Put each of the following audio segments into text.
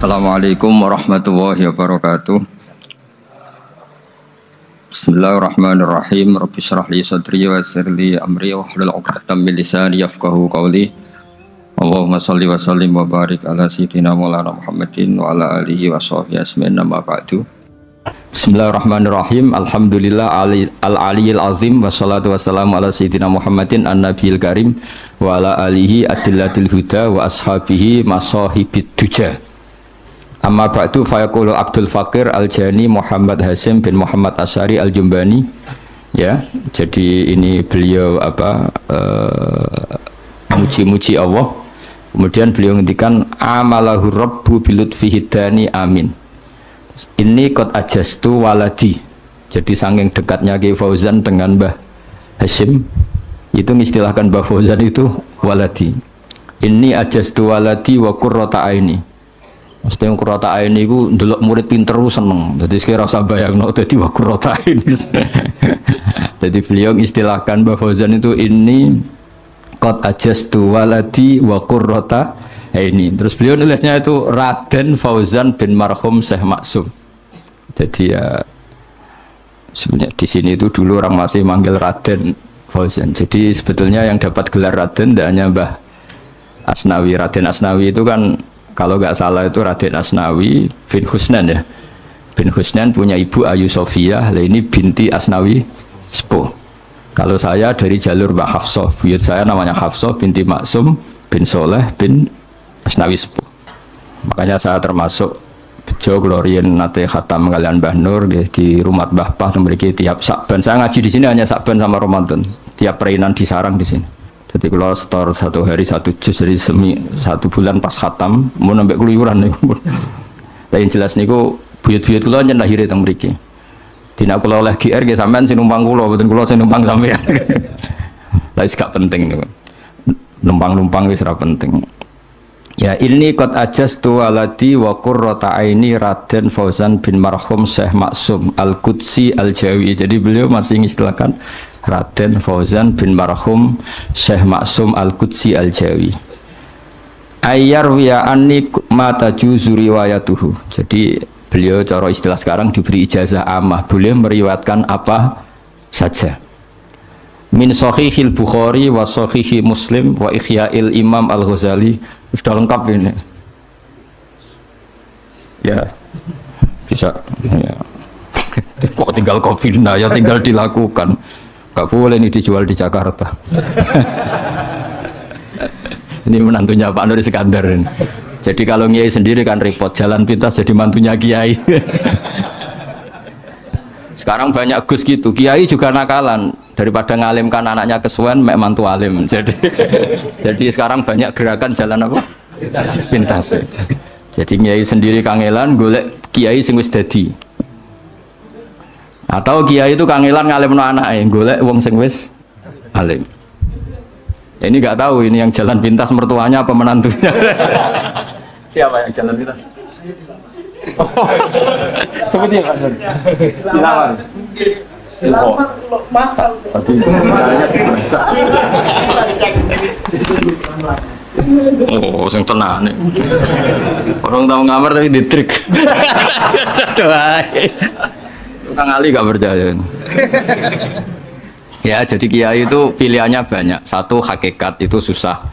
Assalamualaikum warahmatullahi wabarakatuh. Bismillahirrahmanirrahim. Rabbi shrah li sadri wa yassir li amri wahlul 'uqdatam min lisani yafqahu qawli. Allahumma shalli wa sallim wa barik ala sayyidina Maulana Muhammadin wa ala alihi wa sahbihi ajmain, amma ba'du. Bismillahirrahmanirrahim. Alhamdulillah al-aliyil azim wassalatu wassalamu ala sayyidina Muhammadin an-nabiyil karim wa ala alihi adillatil huda wa ashabihi masahibid duja. Amma ba'du, fayaqulu Abdul Fakir Al-Jani Muhammad Hasim bin Muhammad Asyari Al-Jumbani. Ya, jadi ini beliau muji-muji Allah. Kemudian beliau ngendikan amalahu rabbu bilutfihi dani amin. Ini qad ajastu waladi. Jadi saking dekatnya Ki Fauzan dengan Mbah Hasim, itu mengistilahkan Mbah Fauzan itu waladi. Ini ajastu waladi wa qurrata aini. Mesti yang qurrata aini itu ndelok murid pinter seneng. Jadi sekira rasa bayangno dadi wa qurrata aini. Jadi beliau istilahkan Mbah Fauzan itu ini qad ajastu waladi wa qurrata aini. Terus beliau nulisnya itu Raden Fauzan bin marhum Syekh Maksum. Jadi ya sebenarnya di sini itu dulu orang masih manggil Raden Fauzan. Jadi sebetulnya yang dapat gelar Raden tidak hanya Mbah Asnawi. Raden Asnawi itu kan kalau nggak salah itu Raden Asnawi bin Husnan ya. Bin Husnan punya ibu Ayu Sofiyah, ini binti Asnawi Sepuh. Kalau saya dari jalur Mbak Hafsah, buyut saya namanya Hafsah binti Maksum bin Soleh bin Asnawi Sepuh. Makanya saya termasuk bejo glorien nate khatam kalian Mbah Nur di rumah Mbah Pah memiliki tiap Sakban. Saya ngaji di sini hanya Sakban sama Ramadan. Tiap perainan disarang di sini. Jadi kalau setor satu hari satu juz dari satu bulan pas khatam mau nambah keluyuran nih. Lain jelas niku buyut-buyut kula nyen lahir teng mriki. Dina kula oleh GR nggih sampean sing numpang kula, mboten kula sing numpang sampean. Lah wis gak penting niku. Numpang-numpang wis ora penting. Ya ini qad ajastu waladi wa qurrata aini Raden Fauzan bin marhum Syekh Maksum Al-Qudsi Al-Jawi. Jadi beliau masih mengistilahkan Raden Fauzan bin marhum Syekh Maksum Al-Qudsi Al-Jawi. Ayyar wiya anni mata juzu riwayatuhu. Jadi beliau cara istilah sekarang diberi ijazah amah, boleh meriwayatkan apa saja. Min sahihil Bukhari wa sahihi Muslim wa Ihya'il Imam Al-Ghazali. Sudah lengkap ini. Ya. Bisa ya. Kok tinggal kopina ya, tinggal dilakukan. Gak boleh ini dijual di Jakarta. Ini menantunya Pak Nur Iskandar ini. Jadi kalau Kiai sendiri kan repot, jalan pintas jadi mantunya Kiai. Sekarang banyak Gus gitu, Kiai juga nakalan. Daripada ngalimkan anaknya kesuwen, mek mantu alim. Jadi sekarang banyak gerakan jalan apa? Pintas. Jadi Kiai sendiri kangelan, golek Kiai sing wis dadi. Atau Kiai itu kangelan ngalimno anake, golek wong sing wis alim. Ya, ini nggak tahu ini yang jalan pintas mertuanya apa menantunya. Siapa yang jalan pintas? Seperti apa? Silakan. Oh, sing tenan nih. Orang tahu ngamar tapi ditrik. Tukang Ali gak percaya. Ya, jadi Kiai itu pilihannya banyak. Satu, hakikat itu susah.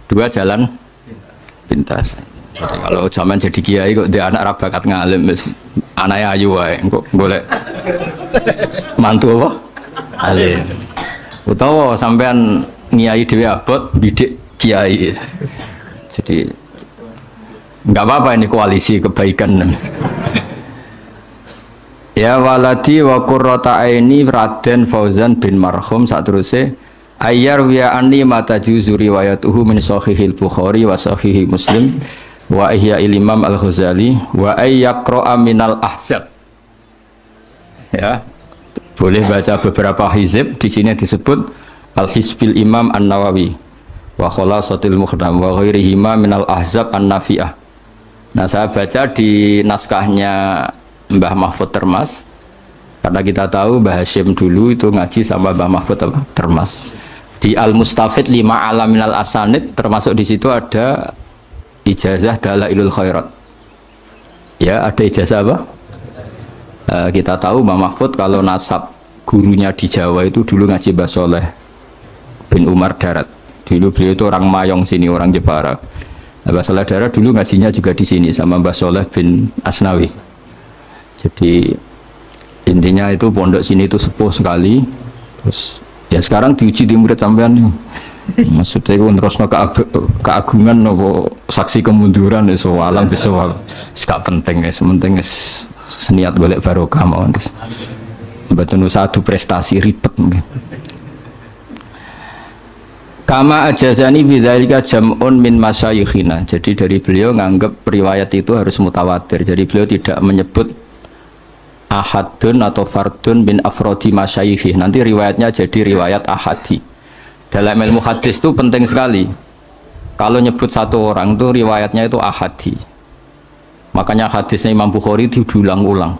Dua, jalan pintas. Jadi kalau zaman jadi Kiai kok dia anak rabakat ngalim, anaknya ayu wae, kok boleh mantu apa? Alim. Utawa sampean ngiyai dhewe abot bidik Kiai. Jadi enggak apa-apa, ini koalisi kebaikan. Ya waladi wa qurrata aini Raden Fauzan bin marhum sateruse ayyar wiya anni mata juzu riwayatuhu min sahihil Bukhari wa sahihi Muslim wa Ihya'il Imam Al-Ghazali wa ayyaqra'a minal ahzab. Ya, boleh baca beberapa hizib. Di sini disebut Al-Hizbil Imam An-Nawawi wa Khulasatil Muhdam wa ghairihima minal ahzab an-nafi'ah. Nah, saya baca di naskahnya Mbah Mahfud Termas, karena kita tahu Mbah Hasyim dulu itu ngaji sama Mbah Mahfud Termas. Di Al-Mustafid 5 Alaminal Asanid termasuk di situ ada ijazah Dalailul Khairat. Ya, ada ijazah apa? Kita tahu Mbah Mahfud kalau nasab gurunya di Jawa itu dulu ngaji Mbah Soleh bin Umar Darat. Dulu beliau itu orang Mayong sini, orang Jepara. Mbah Soleh Darat dulu ngajinya juga di sini sama Mbah Soleh bin Asnawi. Jadi intinya itu pondok sini itu sepuh sekali. Terus ya sekarang diuji di murid sampean nih. Maksudnya itu terus keagungan nopo saksi kemunduran itu alam bisa gak penting ya, sementing seniat balik barokah mau betul satu prestasi ribet mungkin. Kama ajazani bidzalika jam'un min masyayikhina. Jadi dari beliau nganggap riwayat itu harus mutawatir. Jadi beliau tidak menyebut ahadun atau fardun bin afrodi masyayikhi. Nanti riwayatnya jadi riwayat ahadi. Dalam ilmu hadis itu penting sekali. Kalau nyebut satu orang itu riwayatnya itu ahadi. Makanya hadisnya Imam Bukhari itu diulang-ulang.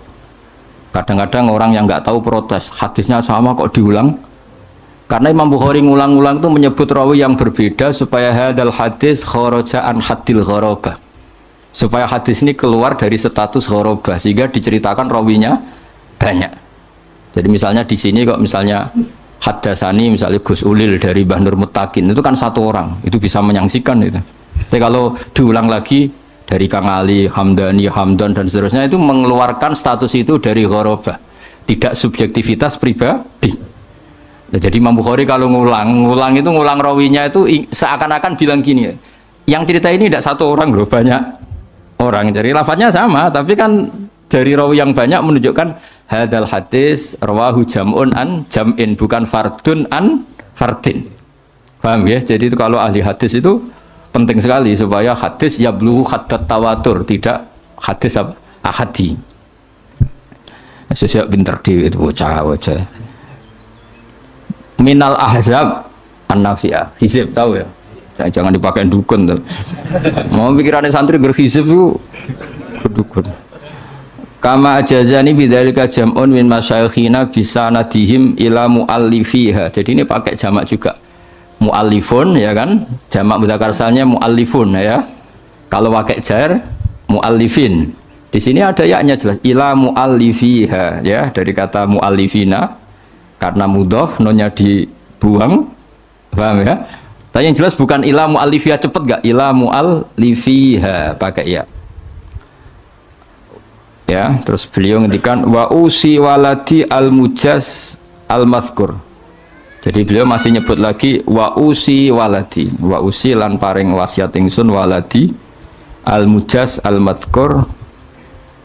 Kadang-kadang orang yang nggak tahu protes, hadisnya sama kok diulang. Karena Imam Bukhari ngulang-ulang itu menyebut rawi yang berbeda supaya hadal hadis kharaja an hadil gharabah. Supaya hadis ini keluar dari status gharabah sehingga diceritakan rawinya banyak. Jadi misalnya di sini kok misalnya Haddasani misalnya Gus Ulil dari Mbah Nur Muttaqin itu kan satu orang, itu bisa menyaksikan itu. Tapi kalau diulang lagi dari Kang Ali, Hamdani, Hamdan dan seterusnya itu mengeluarkan status itu dari gharabah, tidak subjektivitas pribadi. Nah, jadi Imam Bukhari kalau ngulang itu ngulang rawinya itu seakan-akan bilang gini, yang cerita ini tidak satu orang loh, banyak orang. Jadi lafadznya sama, tapi kan dari rawi yang banyak menunjukkan hadal hadis rawahu jam'un an jam'in, bukan fardun an fardin. Paham ya? Jadi itu kalau ahli hadis itu penting sekali supaya hadis yablughu haddat tawatur, tidak hadis apa? Ahadi. Sesiap pinter di itu bocah. Minal ahzab an-nafi'ah. Hizib tahu ya? Jangan dipakai dukun tuh. Mau pikirannya santri berhizib itu dukun. Kama ajazani bidzalika jam'un min masyayikhina bisa nadihim ila muallifiha. Jadi ini pakai jamak juga. Muallifun ya kan? Jamak mudzakkar salnya muallifun ya. Kalau pakai jar muallifin. Di sini ada yaknya jelas ila muallifiha ya, dari kata muallifina karena mudhof nonnya dibuang. Paham ya? Tapi yang jelas bukan ila muallifiha, cepet gak? Ila muallifiha pakai ya. Ya, terus beliau ngendikan wa usi waladi al-mujaz al-mazkur. Jadi beliau masih nyebut lagi wa usi waladi, wa usi lan paring wasiat ingsun waladi al-mujaz al-mazkur.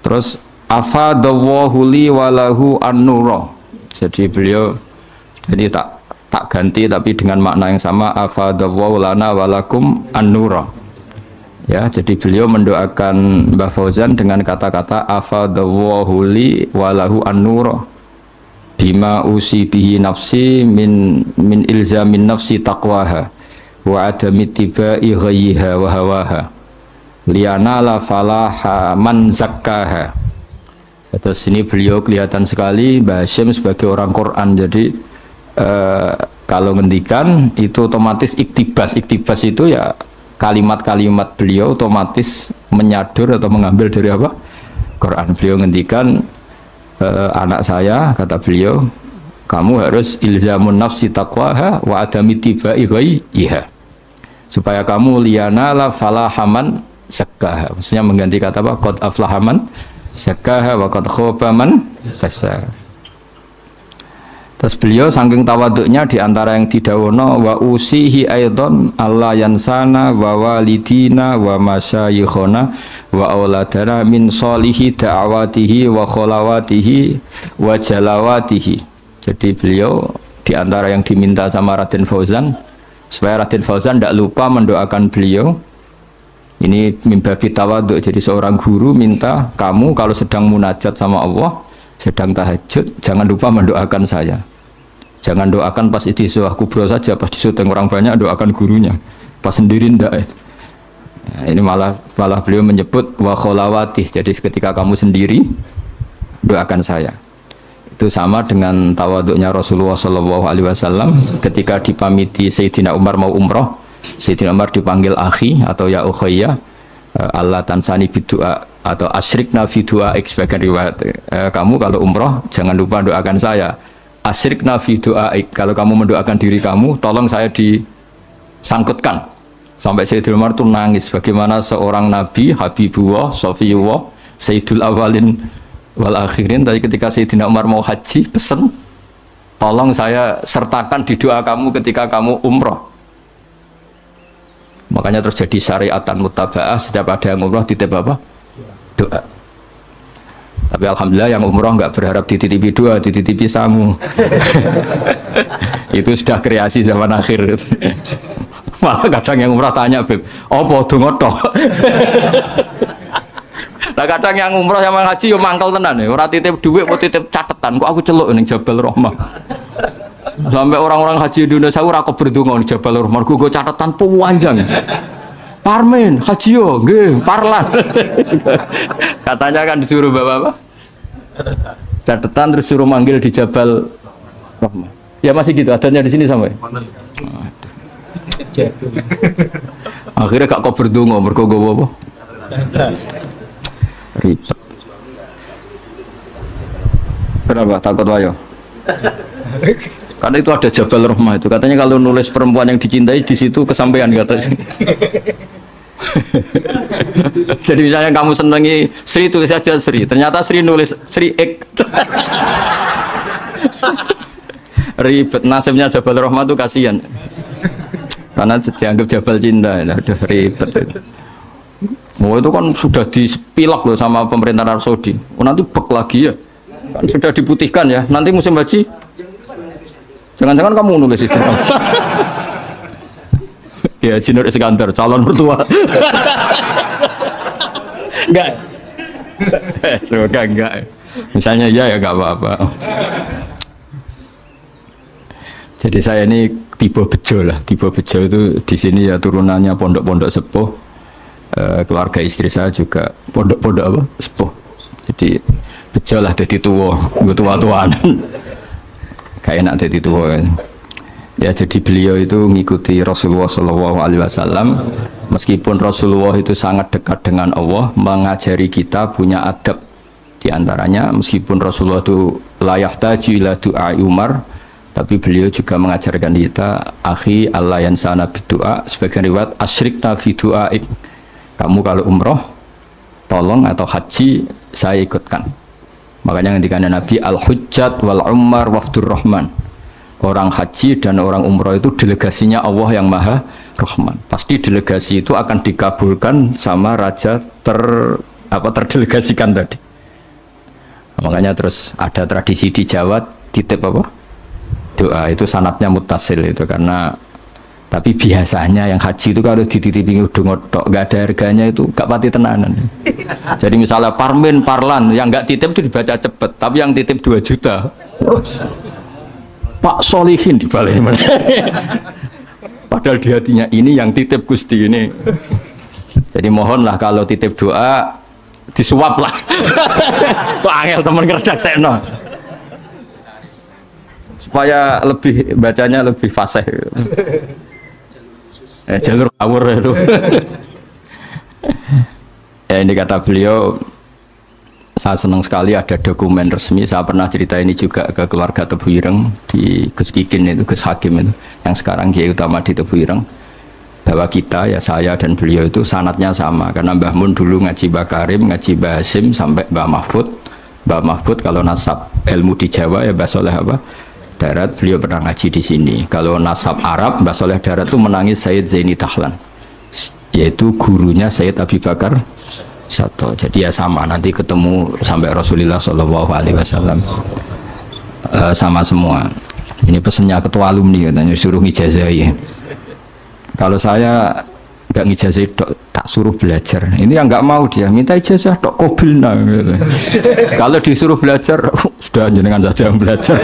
Terus afadallahu li walahu an-nura. Jadi beliau jadi tak ganti tapi dengan makna yang sama, afadallahu lana walakum an-nura. Ya, jadi beliau mendoakan Mbah Fauzan dengan kata-kata afadallahu li walahu an-nura bima usi bihi nafsi min ilzamin nafsi taqwaha wa adami tibai ghayyiha wa hawaha lianala falaha man zakkaha. Terus ini beliau kelihatan sekali Mbah Hasyim sebagai orang Quran. Jadi kalau ngendikan itu otomatis iktibas itu ya kalimat-kalimat beliau otomatis menyadur atau mengambil dari apa? Quran. Beliau ngendikan anak saya, kata beliau, kamu harus ilzamun nafsi taqwaha wa adami tibai ghayyiha, supaya kamu liana la falahaman zakkaha. Maksudnya mengganti kata apa? Qad aflahaman zakkaha wa qad khaba man dassaha. Terus beliau saking tawaduknya diantara yang didawono wa usihi aidon Allah yansana wa walidina wa masyayikhona wa auladana min solihi da'awatihi wa kholawatihi wa jalawatihi. Jadi beliau diantara yang diminta sama Raden Fauzan supaya Raden Fauzan tidak lupa mendoakan beliau. Ini mimbabi tawaduk. Jadi seorang guru minta kamu kalau sedang munajat sama Allah, sedang tahajud, jangan lupa mendoakan saya. Jangan doakan pas istiswah kubro saja, pas disuting orang banyak doakan gurunya, pas sendiri ndak. Nah, ini malah beliau menyebut wa kholawatih. Jadi ketika kamu sendiri doakan saya. Itu sama dengan tawaduknya Rasulullah SAW ketika dipamiti Sayyidina Umar mau umroh. Sayyidina Umar dipanggil akhi atau ya ukhayya, Allah tansani bidu'a atau asyrikna fi du'a sebagian riwayat. Kamu kalau umroh jangan lupa doakan saya. Asyrikna fi du'a, kalau kamu mendoakan diri kamu, tolong saya disangkutkan. Sampai Sayyidul Umar itu nangis bagaimana seorang nabi, Habibullah, Sofiyullah, Sayyidul Awalin wal Akhirin. Tapi ketika Sayyidina Umar mau haji, pesen, tolong saya sertakan di doa kamu ketika kamu umroh. Makanya terus jadi syariatan mutaba'ah, setiap ada yang umroh titip apa? Doa. Tapi alhamdulillah yang umroh nggak berharap dititipi doa, dititipi samu. Itu sudah kreasi zaman akhir. Malah kadang yang umroh tanya, Beb, apa donga tok? Nah kadang yang umroh sama haji yo mangkel tenan ya, ora titip dhuwit apa titip catetan, kok aku celuk ning Jabal Rahmah. Sampai orang-orang haji Indonesia ora kok berdonga ning Jabal Rahmah, go catetan panjang. Parmen, haji yo, nggih, parlan. Katanya kan disuruh bawa apa? Catetan terus suruh manggil di Jabal Rahmah. Ya masih gitu, adanya di sini sampai. Akhirnya gak kok berdonga mergo gowo apa? Ribet. Kenapa takut wayo? Karena itu ada Jabal Rahmah itu. Katanya kalau nulis perempuan yang dicintai di situ kesampaian katanya. Jadi misalnya kamu senangi Sri, tulis saja Sri. Ternyata Sri nulis Sri Ek. Ribet. Nasibnya Jabal Rahmah itu kasihan. Karena dianggap Jabal Cinta. Aduh ribet. Oh itu kan sudah dipilak loh sama pemerintah Arab Saudi. Oh nanti bek lagi ya. Kan sudah diputihkan ya. Nanti musim haji. Jangan-jangan kamu nulis itu. Ya Jinur Iskandar calon mertua. Enggak. Semoga enggak. Misalnya ya enggak apa-apa. Jadi saya ini tipe bejo lah. Tipe bejo itu di sini ya turunannya pondok-pondok sepuh. Keluarga istri saya juga pondok-pondok apa? Sepuh. Jadi bejo lah jadi tua-tuaan. Kayak enak jadi tua kan. Ya jadi beliau itu mengikuti Rasulullah SAW. Meskipun Rasulullah itu sangat dekat dengan Allah, mengajari kita punya adab. Di antaranya meskipun Rasulullah itu layak taji ila du'a Umar, tapi beliau juga mengajarkan kita akhi Allah yansana bidu'a. Sebagian riwayat asyrikna fi du'aik. Kamu kalau umroh tolong atau haji saya ikutkan. Makanya ketika Nabi al-hujjat wal umar wafdur rahman. Orang haji dan orang umroh itu delegasinya Allah yang Maha Rahman. Pasti delegasi itu akan dikabulkan sama raja terdelegasikan tadi. Makanya terus ada tradisi di Jawa titip apa? Doa itu sanatnya mutasil itu karena tapi biasanya yang haji itu kalau dititipi donga tok enggak ada harganya itu gak pati tenanan. Jadi misalnya parmen parlan yang enggak titip itu dibaca cepet, tapi yang titip 2 juta. Pak Solihin dibalik. Padahal di hatinya ini yang titip Gusti ini. Jadi mohonlah kalau titip doa disuap lah. Kok angel temen kerja sekno. Supaya lebih bacanya lebih fasih. Jalur kawur itu. Ya ini kata beliau. Saya senang sekali ada dokumen resmi. Saya pernah cerita ini juga ke keluarga Tebu Ireng di Gus Kikin itu, Gus Hakim itu, yang sekarang Kiai Utama di Tebu Ireng, bahwa kita ya saya dan beliau itu sanatnya sama. Karena Mbah Mun dulu ngaji Mbah Karim, ngaji Mbah Hasim sampai Mbah Mahfud. Mbah Mahfud kalau nasab ilmu di Jawa ya Mbah Soleh apa? Darat, beliau pernah ngaji di sini. Kalau nasab Arab, Mbah Soleh Darat itu menangis Sayyid Zaini Tahlan, yaitu gurunya Sayyid Abi Bakar Sato. Jadi ya sama, nanti ketemu sampai Rasulullah SAW sama semua. Ini pesennya ketua alumni katanya suruh ngijazahi. Kalau saya nggak ngijazahi tak suruh belajar. Ini yang nggak mau dia minta ijazah tok kobilna gitu. Kalau disuruh belajar sudah jenengan saja yang belajar.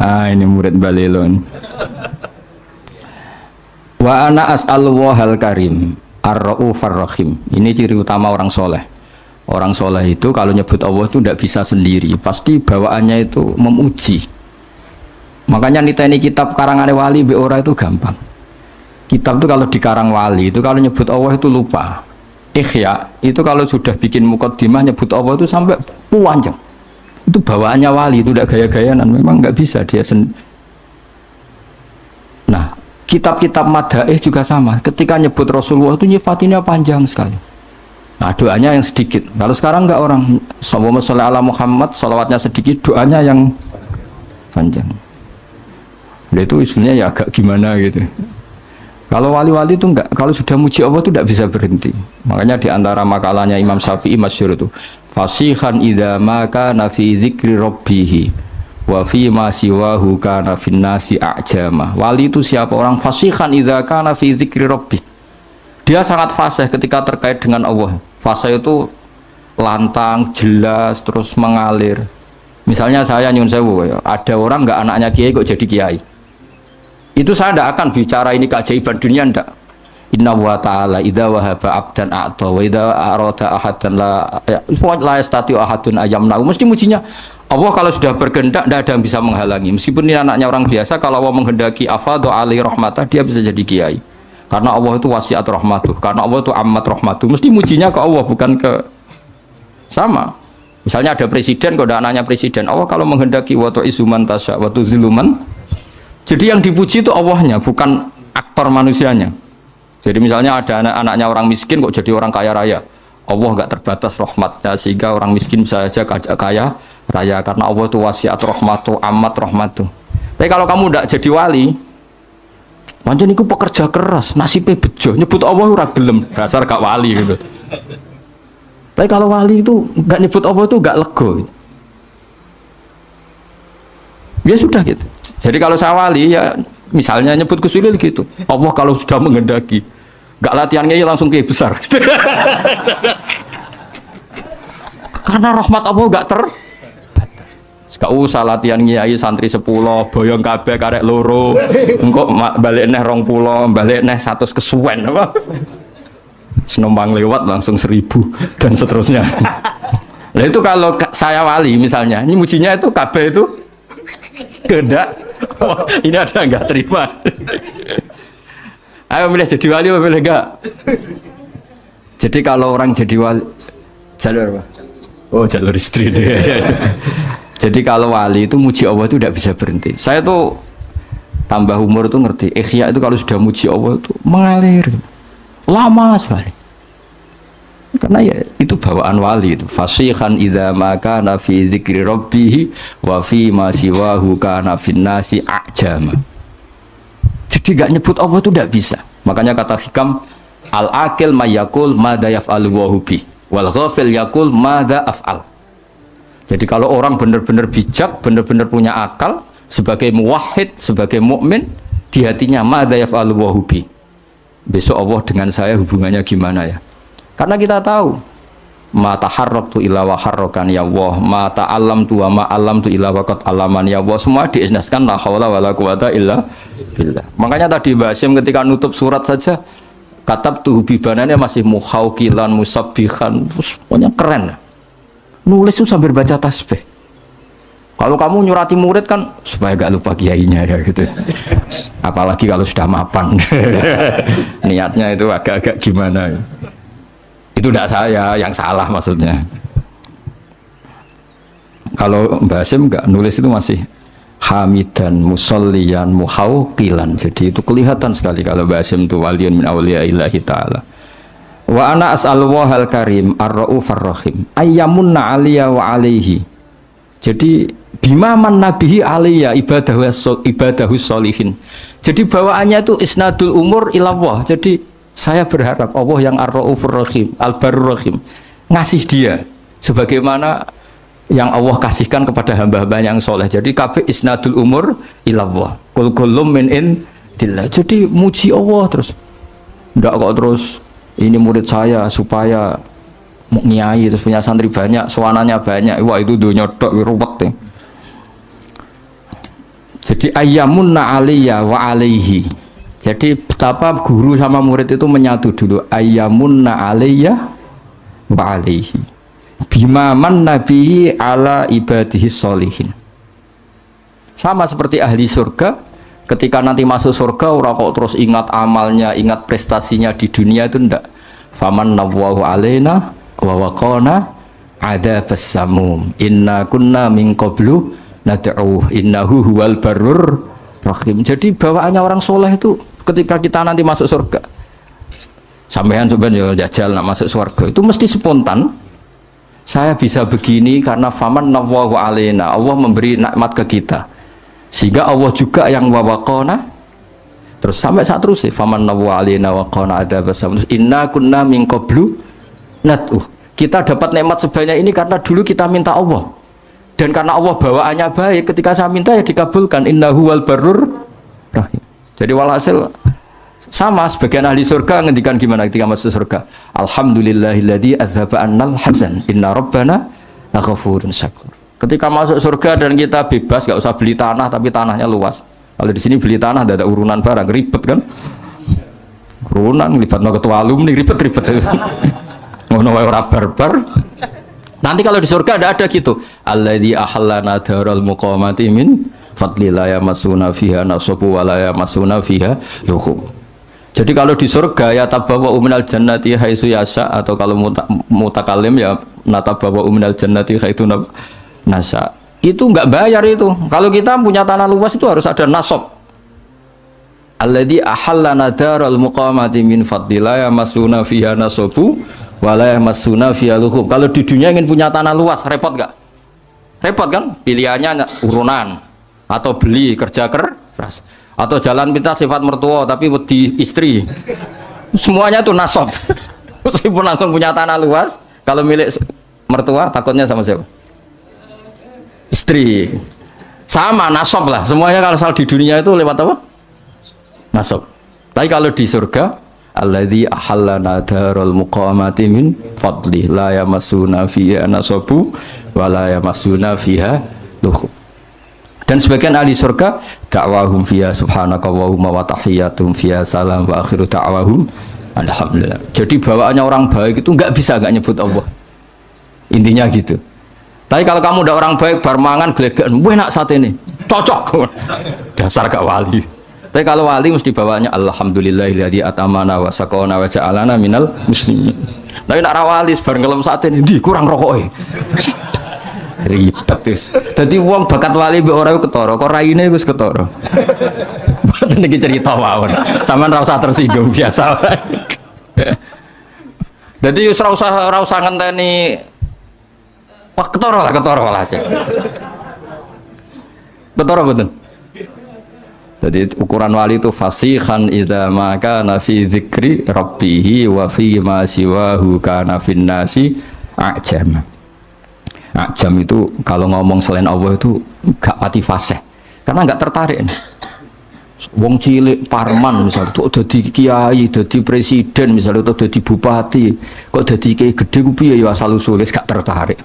Ini murid Balilon. Wa ana as'alwahal karim ar-ra'ufar rahim. Ini ciri utama orang soleh. Orang soleh itu kalau nyebut Allah itu tidak bisa sendiri, pasti bawaannya itu memuji. Makanya niteni kitab karangan wali be ora itu gampang. Kitab itu kalau dikarang wali itu kalau nyebut Allah itu lupa. Ikhya itu kalau sudah bikin mukaddimah nyebut Allah itu sampai panjang. Itu bawaannya wali, itu tidak gaya-gayaan, memang nggak bisa dia Nah, kitab-kitab madaih juga sama. Ketika nyebut Rasulullah itu nyifatinnya panjang sekali. Nah, doanya yang sedikit. Kalau sekarang nggak, orang Sallallahu alaihi Muhammad, salawatnya sedikit, doanya yang panjang. Itu sebenarnya ya agak gimana gitu. Kalau wali-wali itu enggak, kalau sudah muji Allah itu tidak bisa berhenti. Makanya di antara makalahnya Imam Syafi'i masyhur itu, fasihan idza ma kana fi dzikri rabbih wa fi ma siwahu kana fin nasi a'jama. Wali itu siapa? Orang fasihan idza kana fi dzikri rabbih. Dia sangat fasih ketika terkait dengan Allah. Fasih itu lantang, jelas, terus mengalir. Misalnya saya nyun sewu, ada orang enggak anaknya kiai kok jadi kiai. Itu saya tidak akan bicara ini keajaiban dunia, tidak. Inna wa ta'ala idza wahaba abdan a'ta wa idza arada ahadan la yastati ahadun ayamna. Mesti mujinya Allah kalau sudah berkehendak tidak ada yang bisa menghalangi. Meskipun ini anaknya orang biasa, kalau Allah menghendaki afadhu alaihi rahmatah, dia bisa jadi kiai. Karena Allah itu wasiat rahmatuh, karena Allah itu ammat rahmatuh. Mesti mujinya ke Allah, bukan ke sama. Misalnya ada presiden, kalau ada anaknya presiden, Allah kalau menghendaki wa tu'izzu man tasya wa tuzillu man. Jadi yang dipuji itu Allahnya, bukan aktor manusianya. Jadi misalnya ada anak-anaknya orang miskin kok jadi orang kaya raya. Allah nggak terbatas rahmatnya sehingga orang miskin bisa saja kaya raya, karena Allah itu wasiat rahmatu, amat rahmatu. Tapi kalau kamu tidak jadi wali, pancen iku pekerja keras, nasibnya bejo, nyebut Allah ora gelem, dasar gak wali gitu. Tapi kalau wali itu nggak nyebut Allah itu nggak lego. Ya sudah gitu. Jadi kalau saya wali ya misalnya nyebut kesulitan gitu. Allah kalau sudah menghendaki, nggak latihannya ya langsung kayak besar. Karena rahmat Allah nggak terbatas. Gak usah latihan kiai santri 10, boyong kabeh karek loro, engkok balik neh 20, balik neh 100 kesuwen apa? Senombang lewat langsung 1000 dan seterusnya. Nah itu kalau saya wali misalnya, ini mujinya itu kabeh itu kehendak. Ini ada nggak terima. Ayo milih jadi wali apa milih enggak? Jadi kalau orang jadi wali jalur apa? Oh jalur istri deh. Jadi kalau wali itu muji Allah itu tidak bisa berhenti. Saya tuh tambah umur tuh ngerti. Ikhya itu kalau sudah muji Allah itu mengalir lama sekali. Karena ya itu bawaan wali itu. Fasihan idza ma kana fi dzikri rabbih wa fi ma siwahu kana fin nasi a'jama. Jadi enggak nyebut Allah itu tidak bisa. Makanya kata hikam al-aqil mayaqul madza yaf'alu wa bi wal ghafil yaqul madza af'al. Jadi kalau orang benar-benar bijak, benar-benar punya akal sebagai muwahhid, sebagai mukmin, di hatinya madza yaf'alu wa bi. Besok Allah dengan saya hubungannya gimana ya? Karena kita tahu mata harrok tu ila wa harrokan ya Allah, mata alam tu wa ma alam tu ila wa qad alaman ya Allah, semua diisnaskan la haula wala quwata illa billah. Makanya tadi Mbak Hasyim ketika nutup surat saja katab tuh bibanannya masih muhaukilan musabbihan, pokoknya keren. Nulis itu sambil baca tasbih. Kalau kamu nyurati murid kan supaya gak lupa kiainya ya gitu. Apalagi kalau sudah mapan. Niatnya itu agak-agak gimana ya. Itu tidak saya yang salah maksudnya. Kalau Mbak Hasyim enggak, nulis itu masih hamidan musolliyan muhauqilan. Jadi itu kelihatan sekali kalau Mbak Hasyim itu waliyun min awliyaillahi ta'ala. Wa ana as'alullahal karim ar-raufar rahim ayyamunna aliyya wa alaihi. Jadi bimaman nabihi aliyya ibadahu sholihin. Jadi bawaannya itu isnadul umur ilallah. Jadi saya berharap Allah yang ar-raufur rahim, al-barur rahim, ngasih dia sebagaimana yang Allah kasihkan kepada hamba-hamba yang soleh. Jadi kabeh isnadul umur ilallah. Kul kullum min indillah. Jadi muji Allah terus. Enggak kok terus ini murid saya supaya nyai terus punya santri banyak, sowanannya banyak. Wah itu dunia tok ruwet ya. Jadi ayyamunna aliyya wa alaihi. Jadi betapa guru sama murid itu menyatu dulu. Ayyamunna aliyya wa alaihi. Bimaman nabi ala ibadihi sholihin. Sama seperti ahli surga, ketika nanti masuk surga orang kok terus ingat amalnya, ingat prestasinya di dunia itu enggak. faman nawwahu alaina wa waqana adzabas samum inna kunna min qablu nad'u innahu huwal barrur rahim. Jadi bawaannya orang soleh itu ketika kita nanti masuk surga, sampean sebenarnya jajal nak masuk surga itu mesti spontan. Saya bisa begini karena faman nawwahu alaina, Allah memberi nikmat ke kita, sehingga Allah juga yang wawaqona. Terus sampai saat terus faman nawwahu alaina wa qana adzabas samum inna kunna min qablu nad'u. Kita dapat nikmat sebanyak ini karena dulu kita minta Allah, dan karena Allah bawaannya baik, ketika saya minta ya dikabulkan. Innahu wal barrur rahim. Jadi walhasil sama sebagian ahli surga ngendikan gimana ketika masuk surga, alhamdulillahilladzi adzhaba annal hazan inna rabbana laghafurun syakur. Ketika masuk surga dan kita bebas, gak usah beli tanah tapi tanahnya luas. Kalau di sini beli tanah ada urunan barang, ribet kan, urunan libatno ketua alumni ribet ngono wae ora barbar. Nanti kalau di surga ada gitu, alladzi ahallana daral muqamati min fadlillah yamasuna fiha nasabu wa la yamasuna fiha lughub. Jadi kalau di surga ya tabawa minal jannati haitsu yasha, atau kalau mutakalim ya natabawa minal jannati haitsu nasha. Itu enggak bayar itu. Kalau kita punya tanah luas itu harus ada nasab. Alladzi ahallana daral muqamati min fadlillah yamasuna fiha nasabu wala yamasuna fiha lughub. Kalau di dunia ingin punya tanah luas repot enggak? Repot kan? Pilihannya urunan atau beli kerja keras, atau jalan pintas sifat mertua tapi wedi istri. Semuanya itu nasab. Meskipun langsung punya tanah luas, kalau milik mertua takutnya sama siapa? Istri. Sama nasab lah. Semuanya kalau soal di dunia itu lewat apa? Nasab. Tapi kalau di surga, alladzi ahallana darul muqamati min fadlih la yamassuna fiha nasabu wa la yamassuna fiha lughub. Dan sebagian ahli surga dakwahum fiha subhanakallahumma wa tahiyyatuhum fiha salam wa akhiru da'wahum alhamdulillah. Jadi bawaannya orang baik itu nggak bisa nggak nyebut Allah, intinya gitu. Tapi kalau kamu udah orang baik bar mangan gelegean enak saat ini cocok, dasar gak wali. Tapi kalau wali mesti bawaannya alhamdulillahilladzi atamana wa saqana wa ja'alana minal muslimin. Tapi nak wali bar ngelem saat ini di kurang rokoknya ribet wis. Dadi wong bakat wali mbek ora ketara, kok raine wis ketara. Mboten iki cerita mawon. Sampeyan ora usah tersinggung, biasa wae. Dadi wis ora usah ngenteni wah ketara lah sih. Ketara mboten. Jadi ukuran wali itu fasihan idza ma kana fi dzikri rabbih wa fi ma siwahu kana fin nasi ajam. Ajam itu kalau ngomong selain Allah itu gak pati fasih, karena gak tertarik. Wong cilik parman misalnya tuh jadi kiai, jadi presiden misalnya, tuh jadi bupati, kok jadi kiai gede ku piye ya asal usule gak tertarik.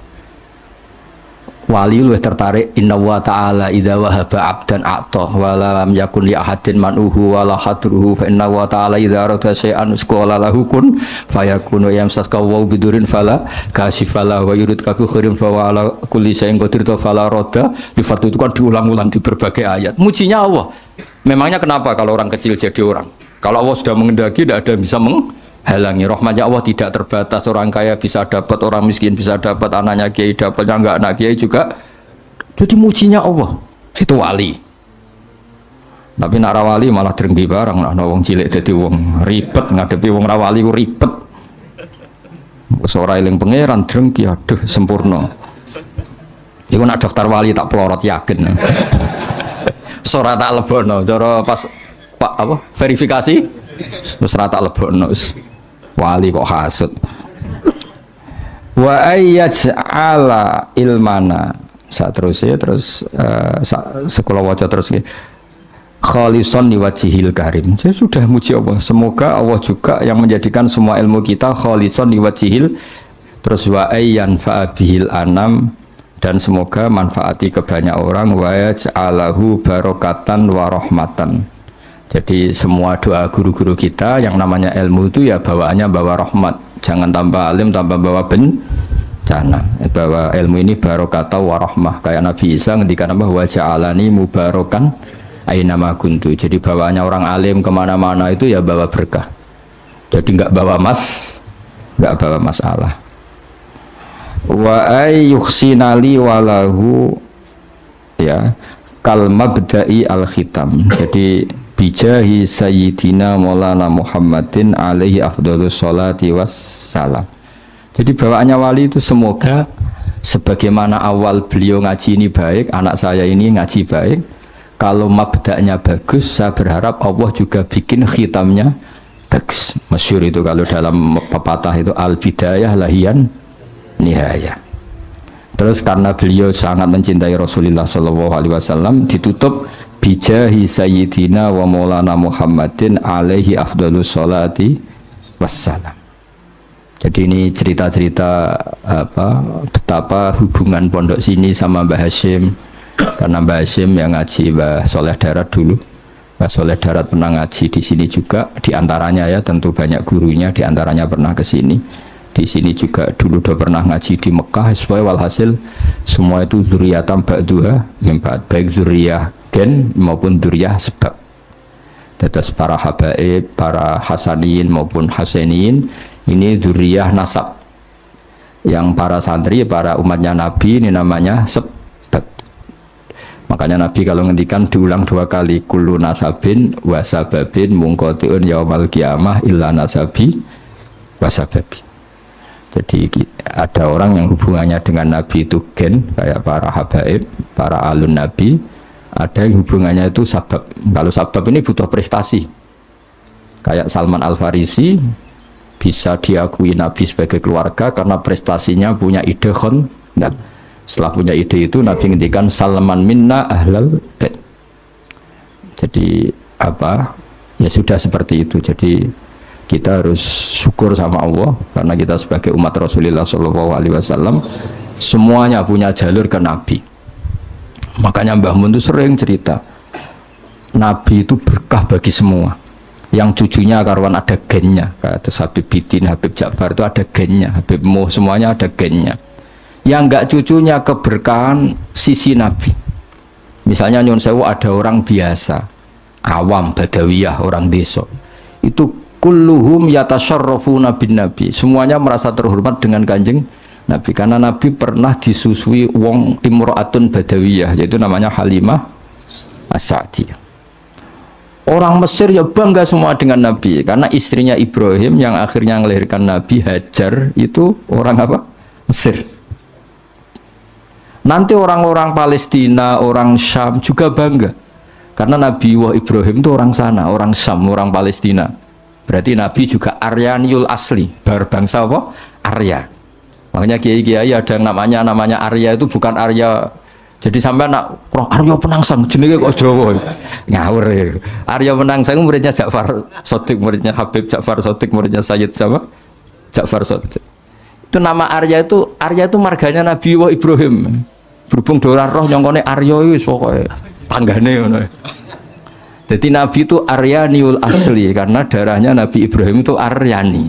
Wali lu tertarik inna wa ta'ala idza wahaba 'abdan a'ta wa lam yakun li ahadin man'uhu wa la hadruhu fa inna wa ta'ala idza arada syai'an qala lahu kun fayakunu yamsaka wa bidurin fala kasifala wa yuridka bi khairin fa wa ala kulli syai'in qadir fala radda. Itu kan diulang-ulang di berbagai ayat. Mujinya Allah. Memangnya kenapa kalau orang kecil jadi orang? Kalau Allah sudah mengendaki tidak ada yang bisa menghalangi. Rahmatnya Allah tidak terbatas. Orang kaya bisa dapat, orang miskin bisa dapat, anaknya kiai dapat, yang enggak anak kiai juga. Jadi mujinya Allah itu wali. Tapi nak wali malah drengki barang. Nah wong cilik jadi wong ribet ngadepi wong rawali ku ribet. Seorang eling pangeran drengki, aduh sempurna. Iku nak daftar wali tak pelorot yakin. Sora tak lebono, cara pas Pak apa verifikasi wis ra tak lebono wis wali kok hasud. Wa ayyaj'ala ilmana saterusé terus sekolah waca terus khalisan liwajhil karim. Saya sudah muji Allah, semoga Allah juga yang menjadikan semua ilmu kita khalisan liwajhil, terus wa ayyan fa'bihil anam, dan semoga manfaati ke banyak orang, wa yaj'alahu barokatan wa rahmatan. Jadi semua doa guru-guru kita yang namanya ilmu itu ya bawaannya bawa rahmat, jangan tambah alim tambah bawa bencana. Bawa ilmu ini barokatan wa rahmah, kayak Nabi Isa ngendikan apa, wa ja'alani mubarokan aina ma kuntu. Jadi bawaannya orang alim kemana-mana itu ya bawa berkah. Jadi nggak bawa emas nggak bawa masalah. Wa ay yuhsinali walahu ya kal mabda'i al khitam. Jadi bijahi sayyidina maulana Muhammadin alaihi afdhalus sholati wassalam. Jadi bawaannya wali itu semoga sebagaimana awal beliau ngaji ini baik, anak saya ini ngaji baik. Kalau mabda'nya bagus, saya berharap Allah juga bikin khitamnya bagus. Masyhur itu kalau dalam pepatah itu al bidayah lahian nihayah. Terus karena beliau sangat mencintai Rasulullah SAW, ditutup bijahi sayyidina wa maulana Muhammadin alaihi afdhalus sholati wassalam. Jadi ini cerita-cerita betapa hubungan pondok sini sama Mbah Hashim. Karena Mbah Hashim yang ngaji Mbah Soleh Darat dulu, Mbah Soleh Darat pernah ngaji di sini juga, diantaranya ya tentu banyak gurunya, diantaranya pernah ke sini. Di sini juga dulu udah pernah ngaji di Mekah. Supaya walhasil semua itu zuriyatam ba'duha mimbat, baik zuriyah gen maupun zuriyah sebab. Tetes para habaib, para hasaniyin maupun hasaniyin ini zuriyah nasab. Yang para santri, para umatnya Nabi ini namanya sebab. Makanya Nabi kalau ngendikan diulang 2 kali, kullu nasabin wasababin mungkotiun yaumal qiyamah illa nasabi wasababin. Jadi ada orang yang hubungannya dengan Nabi itu gen, kayak para habaib, para alun Nabi. Ada yang hubungannya itu sabab. Kalau sabab ini butuh prestasi, kayak Salman Al-Farisi bisa diakui Nabi sebagai keluarga karena prestasinya punya ide khondak. Setelah punya ide itu Nabi ngendikan Salman minna ahlal bait. Jadi ya sudah seperti itu. Jadi kita harus syukur sama Allah karena kita sebagai umat Rasulullah SAW semuanya punya jalur ke Nabi. Makanya Mbah Mun itu sering cerita Nabi itu berkah bagi semua. Yang cucunya karuan ada gennya, kata Habib Bidin, Habib Ja'far itu ada gennya, Habib Muh semuanya ada gennya. Yang enggak cucunya keberkahan sisi Nabi. Misalnya Nyun Sewu ada orang biasa, awam, badawiyah, orang desa. Itu kulluhum yatasyarrafuna bin Nabi. Semuanya merasa terhormat dengan Kanjeng Nabi karena Nabi pernah disusui wong imro'atun badawiyah, yaitu namanya Halimah As-Sa'diyah. Orang Mesir ya bangga semua dengan Nabi karena istrinya Ibrahim yang akhirnya melahirkan Nabi Hajar itu orang apa? Mesir. Nanti orang-orang Palestina, orang Syam juga bangga karena Nabi Ibrahim itu orang sana, orang Syam, orang Palestina. Berarti Nabi juga Aryaniul asli, berbangsa apa? Arya. Makanya kiai-kiai ada yang namanya Arya itu bukan Arya. Jadi sampai nak Arya Penangsang jenenge kok Jawa. Ngawur ya. Arya Penangsang muridnya Ja'far Shadiq, muridnya Habib Ja'far Shadiq, muridnya Sayyid siapa? Ja'far Shadiq. Itu nama Arya itu marganya Nabi Ibrahim. Berhubung dolar roh nyongkone Arya wis pokoke tanggane ngono. Jadi Nabi itu Aryaniul asli karena darahnya Nabi Ibrahim itu Aryani.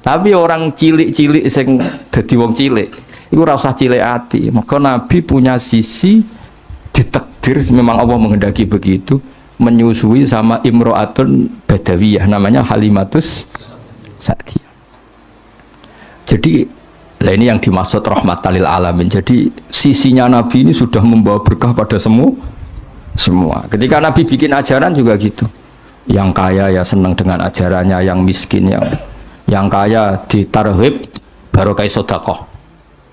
Tapi orang cilik-cilik sing dadi wong cilik itu rasa cilik hati. Maka Nabi punya sisi ditakdir, memang Allah menghendaki begitu, menyusui sama imro'atun badawiyah namanya Halimatus Sa'diyah. Jadi ini yang dimaksud rahmatan lil alamin. Jadi sisinya Nabi ini sudah membawa berkah pada semua. Ketika Nabi bikin ajaran juga gitu. Yang kaya ya senang dengan ajarannya, yang miskin yang kaya ditarhib barokah sedekah.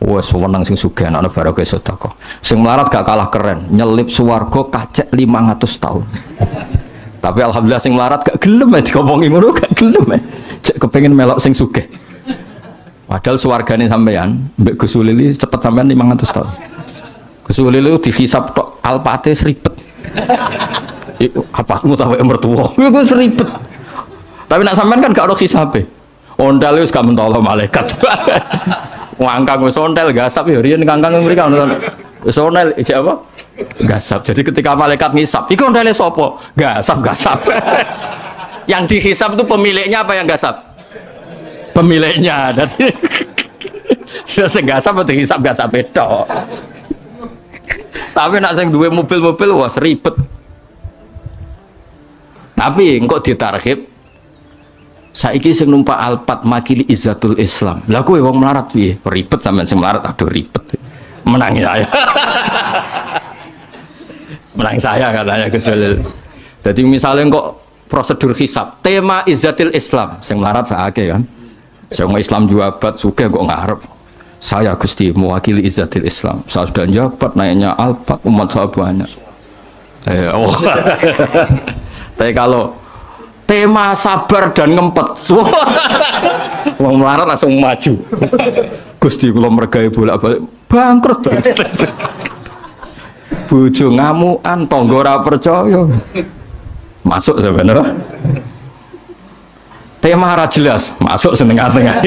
Wes wenang sing sugih ana barokah sedekah. Sing melarat gak kalah keren, nyelip swarga kacek 500 tahun. Tapi alhamdulillah sing melarat gak gelem dikomongi ngono, gak gelem. Cek kepengin melok sing sugih. Padahal swargane sampean mbek Gus Ulili cepet sampean 500 tahun. Gus Ulili dihisab tok alpate seribet. Iku apakmu sampe mertua. Iku seribet. Tapi nak sampean kan gak ono hisabe. Ondal wis gak mentolo malaikat. Ngangkang wis ontel gasap ya riyen kangkang mriki ono wis ontel iki apa? Gasap. Jadi ketika malaikat ngisap, iki ondele sapa? Gasap. Yang dihisap itu pemiliknya apa yang gasap? Pemiliknya. Jadi sing gasap atau dihisap gasap tok. Tapi nak sing duwe mobil-mobil wah ribet. Tapi engko ditarhib Saiki sing numpak Alphard makili Izzatul Islam. Lah kowe wong melarat piye? Ribet sampean sing melarat, aduh ribet. Menang saya. Menang saya katanya Gus Walil. Jadi misalnya kok prosedur hisab, tema Izzatul Islam, sing melarat sakake kan. Sing Islam jabat sugih kok ngarep. Saya Gusti mewakili Izzatul Islam. Saya sudah jabat naiknya Alphard, umat saya banyak. Tapi kalau tema sabar dan ngempet, wong melarat langsung maju. Gusti kula mergawe bolak-balik bangkrut. Bojo ngamukan, tangga ora percaya. Masuk sebenarnya. Tema ora jelas, masuk setengah-tengah.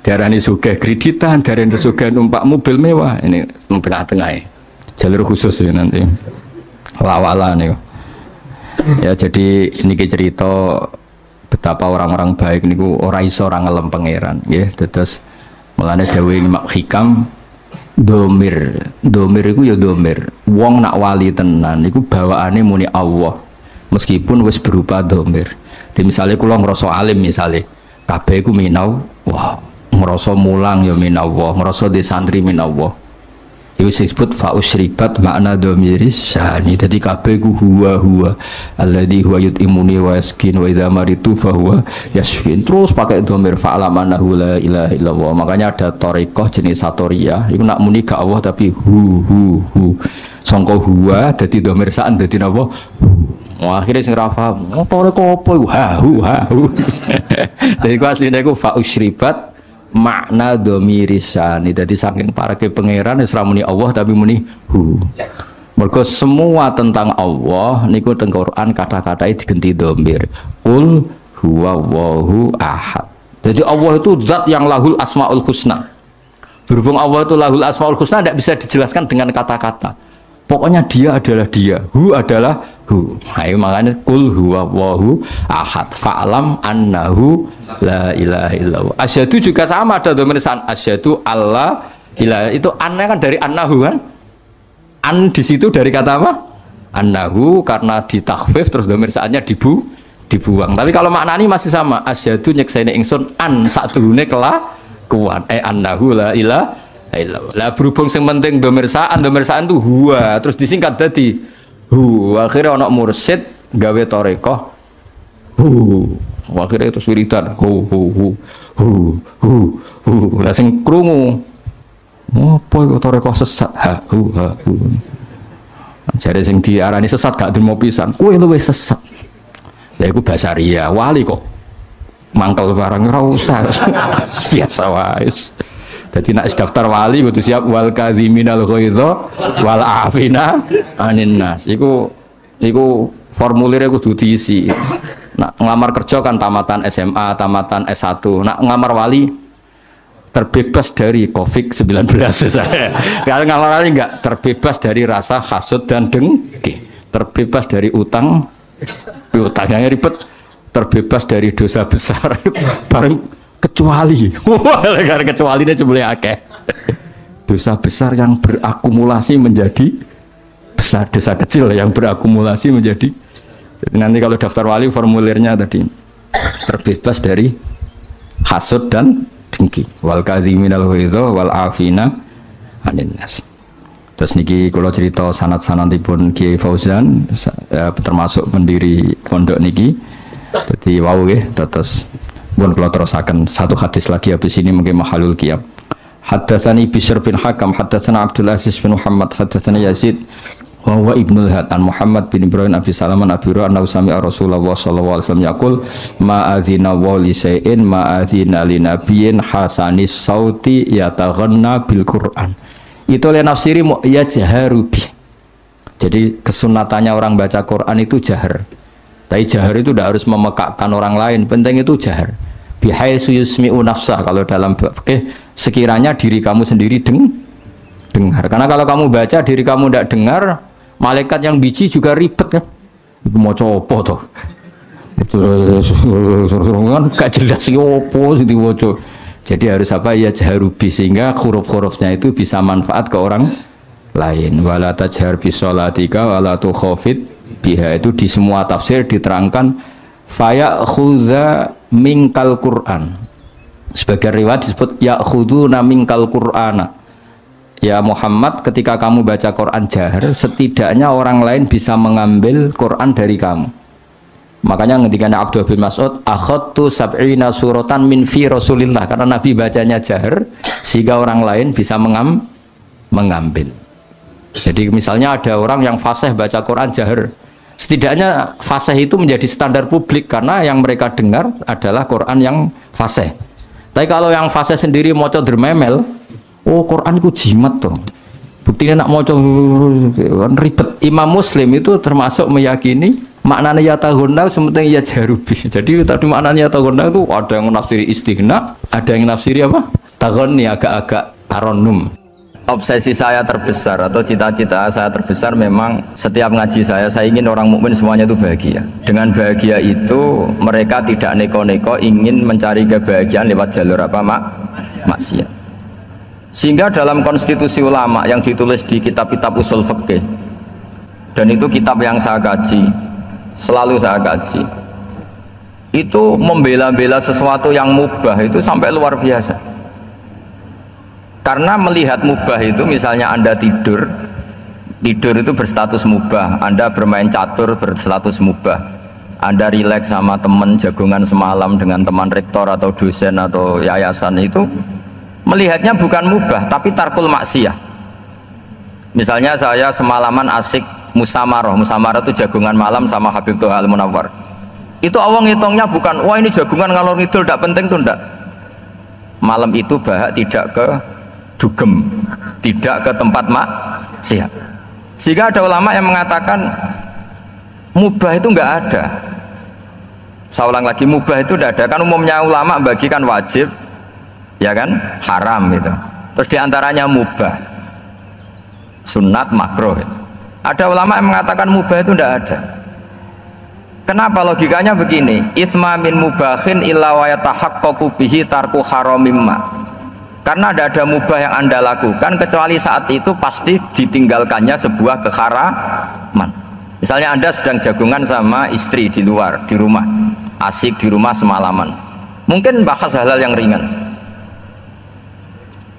Diarani sugih kreditan, diarani sugih numpak mobil mewah. Ini tengah-tengah. Jalur khusus ya nanti. Lawala nih. Ya jadi ini cerita betapa orang-orang baik niku ora iso ora ngelem pangeran nggih. Terus mulane dawuh Imam Hikam domir iku ya domir. Wong nak wali tenan iku bawaane muni Allah meskipun wis berupa domir. Di misalnya kula ngrasa alim misale kabeh iku minau, wah ngrasa mulang ya minallah, ngrasa di santri minallah. Itu disebut fa'usribat makna domiris syahani. Jadi kabeh ku huwa alladhi huwa yut'imuni wa yaskin wa idha maritu fahuwa yasfin. Terus pakai domir fa'alamanahu la ilaha illallah. Makanya ada torikoh jenis satoriyah itu nak muni ke Allah tapi hu sangka huwa jadi domir sa'an jadi apa akhirnya sing rafa torikoh apa hu jadi ku aslinya ku fa'usribat makna domirisani. Jadi saking para ke pangeran Isra muni Allah tapi muni hu. Mergo semua tentang Allah niku teng Quran kata-katanya diganti domir. Qul huwallahu ahad. Jadi Allah itu zat yang lahul asmaul husna. Berhubung Allah itu lahul asmaul husna tidak bisa dijelaskan dengan kata-kata. Pokoknya dia adalah dia, hu adalah hu. Nah, makanya qul huwallahu ahad fa'lam annahu la ilaha illallah. Asyhadu juga sama ada domirisan asyhadu Allah ilaha itu annya kan dari annahu kan. An di situ dari kata apa? Annahu karena ditakhfif terus domirisannya dibuang. Tapi kalau maknanya masih sama. Asyhadu nyekseni ingsun an sakdurunge kelakuan annahu la ilaha lah berhubung yang penting domirsaan tuh huwa terus disingkat tadi hu akhirnya anak mursid gawe torekoh hu akhirnya itu wiridan hu lah sing krungu apa itu torekoh sesat hu jadi sing diarani sesat gak mau pisan kue luwe sesat ya itu basaria wali kok mangkal barang ora usah biasa wae. Jadi nak daftar wali kudu siap wal kadhiminal ghaidha wal afina anin nas. Iku formulirnya kudu diisi. Nak ngelamar kerja kan tamatan SMA, tamatan S1. Nak ngelamar wali terbebas dari Covid-19 misalnya. Kalau ngelamar wali enggak terbebas dari rasa hasud dan dengki. Terbebas dari utang. Utangnya ribet. Terbebas dari dosa besar. Bareng kecuali kecualinya cuma akeh dosa besar yang berakumulasi menjadi besar, dosa kecil yang berakumulasi menjadi. Jadi nanti kalau daftar wali formulirnya tadi terbebas dari hasud dan dengki wal kadhiminal ghaidha wal afina anin nas. Terus niki kalau cerita sanad-sanadipun Kiai Fauzan termasuk pendiri pondok niki. Jadi wow nggih terus pun kalau terusakan satu hadis lagi habis ini mungkin mahalul qiyam. Haddatsani Bishr bin Hakam, haddatsana Abdul Aziz bin Muhammad, haddatsana Yazid wa huwa Ibnul Had an Muhammad bin Ibrahim Abi Salaman Abi Hurairah annahu sami'a Rasulullah sallallahu alaihi wasallam yaqul ma adzina wa li shay'in ma adzina li nabiyyin hasanis sauti yataghanna bil Qur'an. Itu oleh nafsiri yajharu bi. Jadi kesunatannya orang baca Quran itu jahar. Tapi jahar itu tidak harus memekakkan orang lain, penting itu jahar. Bihaitsu yusmi'u nafsah, kalau dalam fikih sekiranya diri kamu sendiri dengar. Karena kalau kamu baca diri kamu tidak dengar, malaikat yang biji juga ribet kan. Itu mau copo toh. Kan gak jelas opo sing diwaca. Jadi harus apa ya jaharubi sehingga huruf-hurufnya itu bisa manfaat ke orang lain. Wala tajhar bi sholatika wala tukhafit biha, itu di semua tafsir diterangkan faya khudha mingkal Quran. Sebagai riwayat disebut ya'khuduna mingkal Qur'ana. Ya Muhammad, ketika kamu baca Quran jahar, setidaknya orang lain bisa mengambil Quran dari kamu. Makanya ketika Abdullah bin Mas'ud, akhadtu sab'ina suratan min fi Rasulillah, karena Nabi bacanya jahar sehingga orang lain bisa mengambil. Jadi misalnya ada orang yang fasih baca Quran jahar, setidaknya fasih itu menjadi standar publik karena yang mereka dengar adalah Quran yang fasih. Tapi kalau yang fasih sendiri maca dermemel, oh Quran itu jimat tuh. Buktinya nak maca ribet. Imam Muslim itu termasuk meyakini maknanya ya tahunna sementing ya jarubi. Jadi tadi maknanya ya tahunna itu ada yang menafsiri istighna, ada yang menafsiri apa? Tahunni agak-agak taronum. Obsesi saya terbesar atau cita-cita saya terbesar memang setiap ngaji saya ingin orang mukmin semuanya itu bahagia. Dengan bahagia itu mereka tidak neko-neko ingin mencari kebahagiaan lewat jalur apa maksiat. Sehingga dalam konstitusi ulama yang ditulis di kitab-kitab usul fikih, dan itu kitab yang saya kaji, selalu saya kaji, itu membela-bela sesuatu yang mubah itu sampai luar biasa. Karena melihat mubah itu, misalnya Anda tidur itu berstatus mubah, Anda bermain catur berstatus mubah, Anda rileks sama teman jagungan semalam dengan teman rektor atau dosen atau yayasan, itu melihatnya bukan mubah tapi tarkul maksiyah. Misalnya saya semalaman asik musamarah itu jagungan malam sama Habib Toha Al-Munawwar, itu Allah ngitungnya bukan wah ini jagungan ngalor ngidul tidak penting, tuh enggak. Malam itu bahak tidak ke dugem, tidak ke tempat maksiat. Sehingga ada ulama yang mengatakan mubah itu enggak ada. Saya ulang lagi, mubah itu enggak ada. Kan umumnya ulama bagikan wajib, ya kan, haram gitu. Terus diantaranya mubah, sunat, makruh. Ada ulama yang mengatakan mubah itu enggak ada. Kenapa? Logikanya begini, itsma min mubahin illa wa yatahaqqaqu bihi tarku haramimma. Karena tidak ada mubah yang Anda lakukan kecuali saat itu pasti ditinggalkannya sebuah keharaman. Misalnya Anda sedang jagungan sama istri di luar, di rumah, asik di rumah semalaman, mungkin bahas hal-hal yang ringan,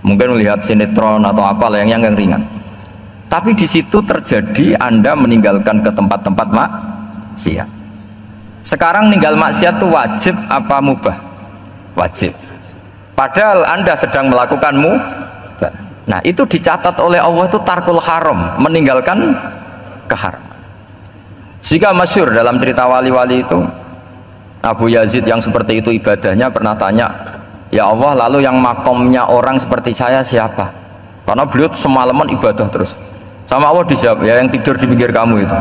mungkin melihat sinetron atau apa yang ringan. Tapi di situ terjadi Anda meninggalkan ke tempat-tempat maksiat. Sekarang ninggal maksiat itu wajib apa mubah? Wajib. Padahal Anda sedang melakukan mubah. Nah, itu dicatat oleh Allah itu tarkul haram, meninggalkan keharaman. Jika masyhur dalam cerita wali-wali itu, Abu Yazid yang seperti itu ibadahnya pernah tanya, ya Allah, lalu yang makomnya orang seperti saya siapa? Karena beliau semalaman ibadah terus. Sama Allah dijawab, ya yang tidur di pinggir kamu itu.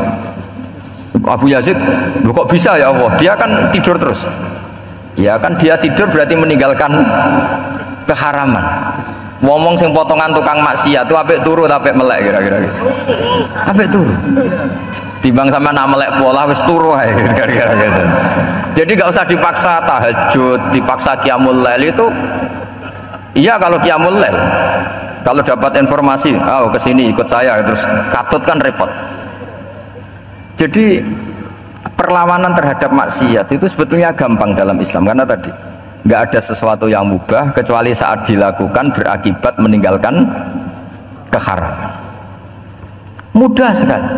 Abu Yazid, kok bisa ya Allah? Dia kan tidur terus. Ya kan dia tidur berarti meninggalkan keharaman. Ngomong sing potongan tukang maksiat itu apik turu apik melek kira-kira gitu. Apik turu. Timbang sama nak melek pola wis turu ae kira-kira gitu. Jadi gak usah dipaksa tahajud, dipaksa qiyamul lail itu. Iya kalau qiyamul lail. Kalau dapat informasi, oh kesini ikut saya, terus katut kan repot. Jadi perlawanan terhadap maksiat itu sebetulnya gampang dalam Islam, karena tadi nggak ada sesuatu yang mubah kecuali saat dilakukan berakibat meninggalkan keharaman. Mudah sekali.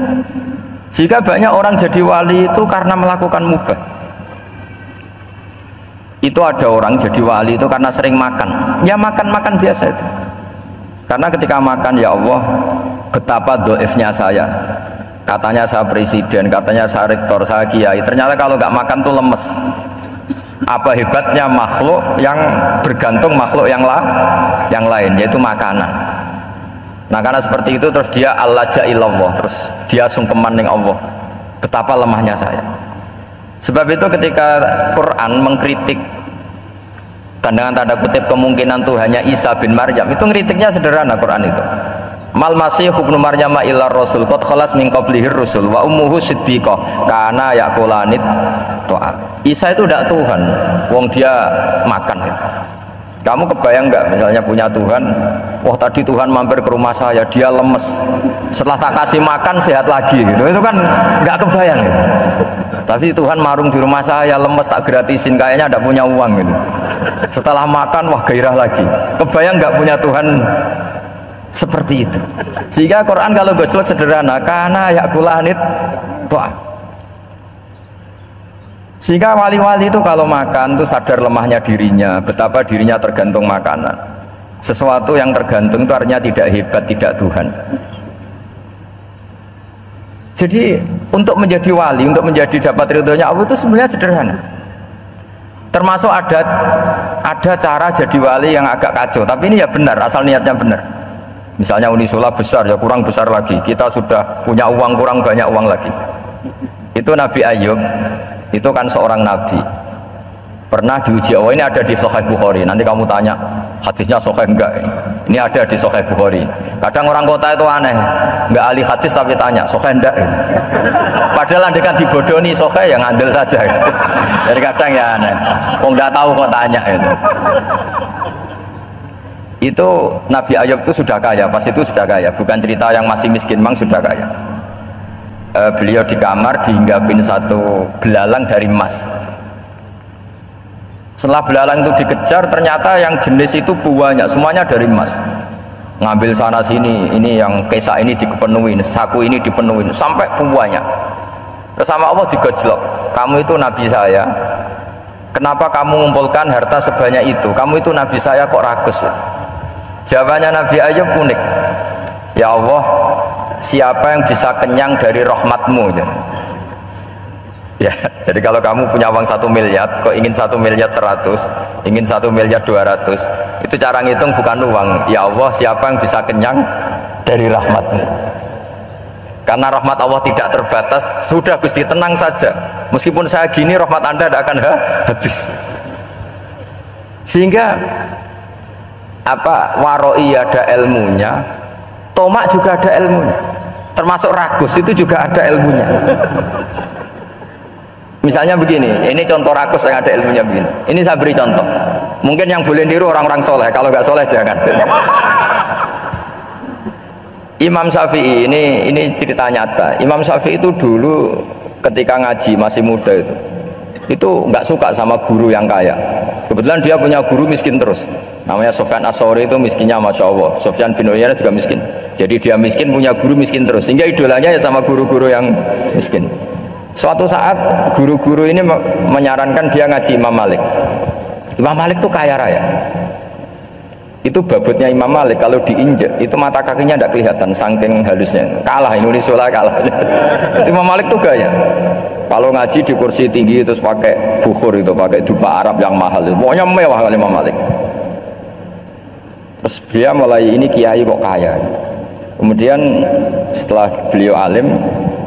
Jika banyak orang jadi wali itu karena melakukan mubah. Itu ada orang jadi wali itu karena sering makan. Ya makan biasa itu. Karena ketika makan, ya Allah, betapa doifnya saya. Katanya saya presiden, katanya saya rektor, saya kiai. Ternyata kalau nggak makan tuh lemes. Apa hebatnya makhluk yang bergantung makhluk yang lain, yaitu makanan. Nah karena seperti itu terus dia al-laja ilallah, terus dia sungkeman dengan Allah. Betapa lemahnya saya. Sebab itu ketika Quran mengkritik dan dengan tanda kutip kemungkinan Tuhannya Isa bin Maryam, itu ngeritiknya sederhana Quran itu. Mal masih ibnu Maryam illa rasul qad khalas min qablihi rusul wa ummuhu siddiqah kana yaqulanit ta'am. Isa itu tidak Tuhan, wong dia makan gitu. Kamu kebayang nggak misalnya punya Tuhan, wah tadi Tuhan mampir ke rumah saya, dia lemes, setelah tak kasih makan sehat lagi gitu. Itu kan nggak kebayang gitu. Tapi Tuhan marung di rumah saya, lemes tak gratisin, kayaknya tidak punya uang gitu. Setelah makan, wah gairah lagi. Kebayang nggak punya Tuhan seperti itu. Sehingga Quran kalau gojlok sederhana, karena yakulanit toh. Sehingga wali-wali itu kalau makan tuh sadar lemahnya dirinya, betapa dirinya tergantung makanan. Sesuatu yang tergantung itu artinya tidak hebat, tidak Tuhan. Jadi untuk menjadi wali, untuk menjadi dapat ridhonya Allah itu sebenarnya sederhana. Termasuk ada cara jadi wali yang agak kacau, tapi ini ya benar, asal niatnya benar. Misalnya Unisula besar, ya kurang besar lagi. Kita sudah punya uang, kurang banyak uang lagi. Itu Nabi Ayub, itu kan seorang nabi. Pernah diuji Allah, ini ada di Sahih Bukhari. Nanti kamu tanya, hadisnya sahih enggak? Ini ada di Sahih Bukhari. Kadang orang kota itu aneh, enggak ahli hadis tapi tanya, sahih enggak? Padahal andekan dibodoni sahih ya ngandel saja. Jadi kadang ya aneh. Kok enggak tahu kok tanya itu. Itu Nabi Ayub itu sudah kaya, pas itu sudah kaya. Bukan cerita yang masih miskin, memang sudah kaya. Beliau di kamar dihinggapin satu belalang dari emas. Setelah belalang itu dikejar, ternyata yang jenis itu banyak, semuanya dari emas. Ngambil sana sini, ini yang kesak ini dipenuhi, saku ini dipenuhi, sampai banyak. Terus sama Allah digojlok, kamu itu nabi saya, kenapa kamu mengumpulkan harta sebanyak itu? Kamu itu nabi saya kok rakus? Jawabannya Nabi Ayub unik. Ya Allah, siapa yang bisa kenyang dari rahmatmu? Ya, jadi kalau kamu punya uang 1 miliar, kok ingin 1 miliar 100, ingin 1 miliar 200, itu cara ngitung bukan uang. Ya Allah, siapa yang bisa kenyang dari rahmatmu? Karena rahmat Allah tidak terbatas. Sudah Gusti, tenang saja. Meskipun saya gini, rahmat Anda tidak akan habis. Sehingga waroi ada ilmunya, tomak juga ada ilmunya, termasuk ragus itu juga ada ilmunya. Misalnya begini, ini contoh rakus yang ada ilmunya begini. Ini saya beri contoh. Mungkin yang boleh niru orang-orang soleh, kalau nggak soleh jangan. Imam Syafi'i, ini cerita nyata. Imam Syafi'i itu dulu ketika ngaji masih muda itu nggak suka sama guru yang kaya. Kebetulan dia punya guru miskin terus. Namanya Sufyan As-Tsauri, itu miskinnya Masya Allah. Sufyan bin Uyainah juga miskin. Jadi dia miskin, punya guru miskin terus. Sehingga idolanya ya sama guru-guru yang miskin. Suatu saat guru-guru ini menyarankan dia ngaji Imam Malik. Imam Malik itu kaya raya. Itu babutnya Imam Malik kalau diinjek itu mata kakinya tidak kelihatan saking halusnya. Kalah Indonesia lah, kalah. Itu Imam Malik tuh gaya. Kalau ngaji di kursi tinggi terus pakai bukhur, itu pakai dupa Arab yang mahal. Pokoknya mewah kali Imam Malik. Terus dia mulai, ini kiai kok kaya. Kemudian setelah beliau alim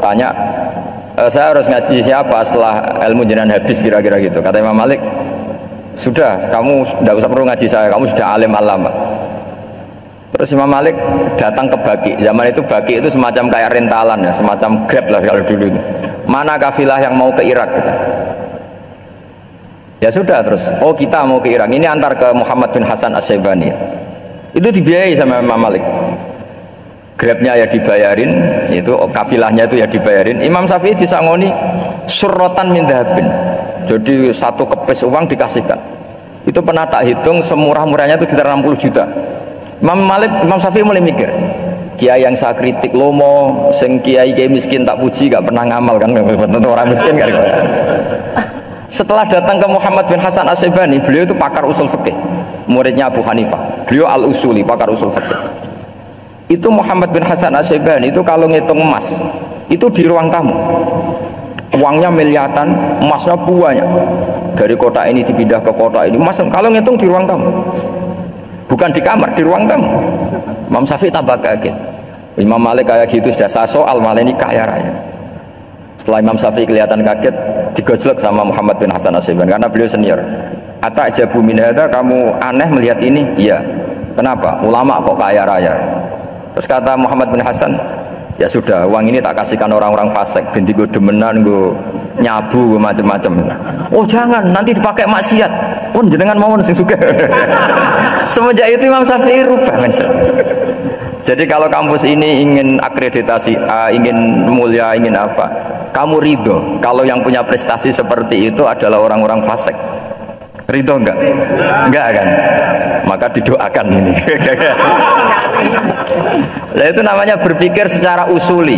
tanya, saya harus ngaji siapa setelah ilmu jenengan habis kira-kira gitu. Kata Imam Malik, sudah, kamu tidak usah perlu ngaji saya, kamu sudah alim alama. Terus Imam Malik datang ke Baki. Zaman itu Baki itu semacam kayak rentalan ya, semacam Grab lah kalau dulu. Mana kafilah yang mau ke Irak gitu. Ya sudah, terus oh kita mau ke Irak, ini antar ke Muhammad bin Hasan As-Syaibani. Itu dibiayai sama Imam Malik. Grabnya ya dibayarin, itu kafilahnya itu ya dibayarin. Imam Syafi'i disangoni surrotan min dhahabin. Jadi satu kepes uang dikasihkan. Itu pernah tak hitung semurah-murahnya itu sekitar 60 juta. Imam Syafi'i mulai mikir, kiai yang saya kritik lomo, sing kiai miskin tak puji, gak pernah ngamal kan, tentu orang miskin kan. Setelah datang ke Muhammad bin Hasan As-Syaibani, beliau itu pakar usul fikih, muridnya Abu Hanifah. Beliau al-usuli, pakar usul fikih. Itu Muhammad bin Hasan As-Syaibani itu kalau ngitung emas itu di ruang tamu, uangnya miliaran, emasnya banyak, dari kota ini dipindah ke kota ini, emas kalau ngitung di ruang tamu, bukan di kamar, di ruang tamu. Imam Syafi'i tambah kaget. Imam Malik kayak gitu sudah saya soal, malah ini kaya raya. Setelah Imam Syafi'i kelihatan kaget, digojlok sama Muhammad bin Hasan As-Syaibani karena beliau senior. Atajabu min hadza, kamu aneh melihat ini? Iya. Kenapa? Ulama kok kaya raya? Terus kata Muhammad bin Hasan, ya sudah, uang ini tak kasihkan orang-orang fasik, ganti gue demenan, gue nyabu, gue macam-macam. Oh jangan, nanti dipakai maksiat. Oh jenengan mau sing suka. Semenjak itu Imam Syafi'i rubah. Jadi kalau kampus ini ingin akreditasi A, ingin mulia, ingin apa, Kamu ridho kalau yang punya prestasi seperti itu adalah orang-orang fasik? Ridho enggak? Enggak kan? Maka didoakan ini. Nah, itu namanya berpikir secara usuli.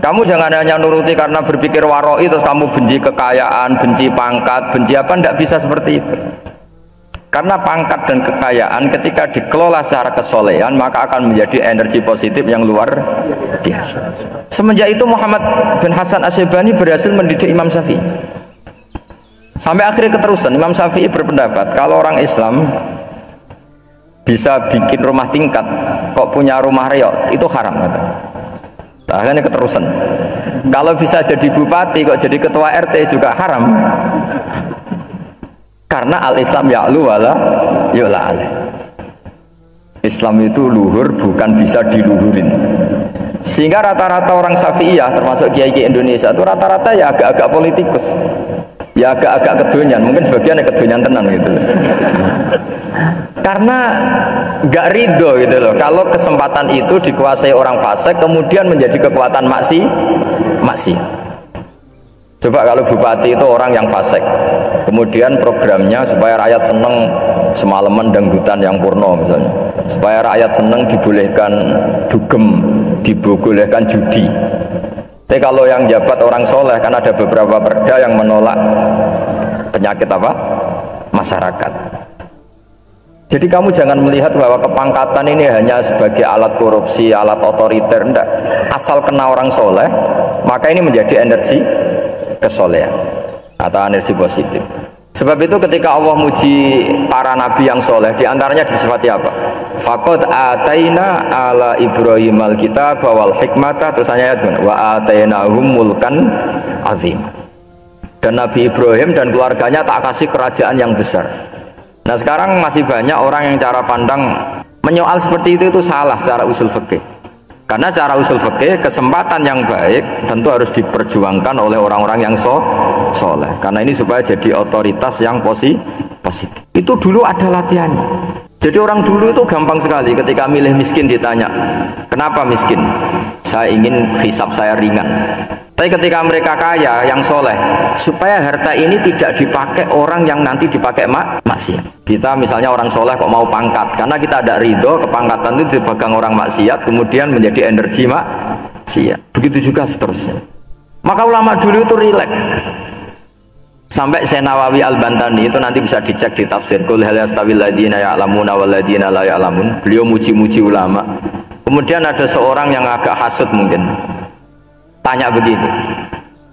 Kamu jangan hanya nuruti karena berpikir waroi terus kamu benci kekayaan, benci pangkat, benci apa, enggak bisa seperti itu. Karena pangkat dan kekayaan ketika dikelola secara kesolehan maka akan menjadi energi positif yang luar biasa. Semenjak itu Muhammad bin Hasan Asy'ibani berhasil mendidik Imam Syafi'i. Sampai akhirnya keterusan Imam Syafi'i berpendapat kalau orang Islam bisa bikin rumah tingkat kok punya rumah reot itu haram kata. Akhirnya keterusan. Kalau bisa jadi bupati kok jadi ketua RT juga haram. Karena al-Islam ya'lu wala yu'la alaih. Islam itu luhur bukan bisa diluhurin. Sehingga rata-rata orang Syafi'iyah termasuk kiai-kiai Indonesia itu rata-rata ya agak-agak politikus. Ya agak-agak kedonyan, mungkin sebagian kedonyan tenan gitu. Karena nggak ridho gitu loh. Kalau kesempatan itu dikuasai orang fasik kemudian menjadi kekuatan maksi. Coba kalau bupati itu orang yang fasik, kemudian programnya supaya rakyat seneng semalaman dangdutan yang purno misalnya, supaya rakyat seneng dibolehkan dugem, dibolehkan judi. Tapi kalau yang jabat orang soleh, kan ada beberapa perda yang menolak penyakit apa? Masyarakat. Jadi kamu jangan melihat bahwa kepangkatan ini hanya sebagai alat korupsi, alat otoriter, enggak. Asal kena orang soleh, maka ini menjadi energi kesolehan atau energi positif. Sebab itu ketika Allah muji para nabi yang soleh, diantaranya disifati apa? Faqad ataina ala Ibrahim al-kitab wal hikmata, terus ayat wa atainahum mulkan azim. Dan Nabi Ibrahim dan keluarganya tak kasih kerajaan yang besar. Nah sekarang masih banyak orang yang cara pandang menyoal seperti itu salah secara usul fikih. Karena cara usul fikih kesempatan yang baik tentu harus diperjuangkan oleh orang-orang yang soleh. Karena ini supaya jadi otoritas yang positif. Itu dulu ada latihannya. Jadi orang dulu itu gampang sekali ketika milih miskin ditanya, kenapa miskin? Saya ingin hisab saya ringan. Tapi ketika mereka kaya yang soleh, supaya harta ini tidak dipakai orang yang nanti dipakai maksiat. Kita misalnya orang soleh kok mau pangkat, karena kita ada ridho kepangkatan itu dipegang orang maksiat, kemudian menjadi energi maksiat. Begitu juga seterusnya. Maka ulama dulu itu rileks. Sampai Syekh Nawawi Al-Bantani itu nanti bisa dicek di tafsir Qul hal yastawil ladzina ya'lamuna wal ladzina la ya'lamun. Beliau muji-muji ulama. Kemudian ada seorang yang agak hasud mungkin. Tanya begini,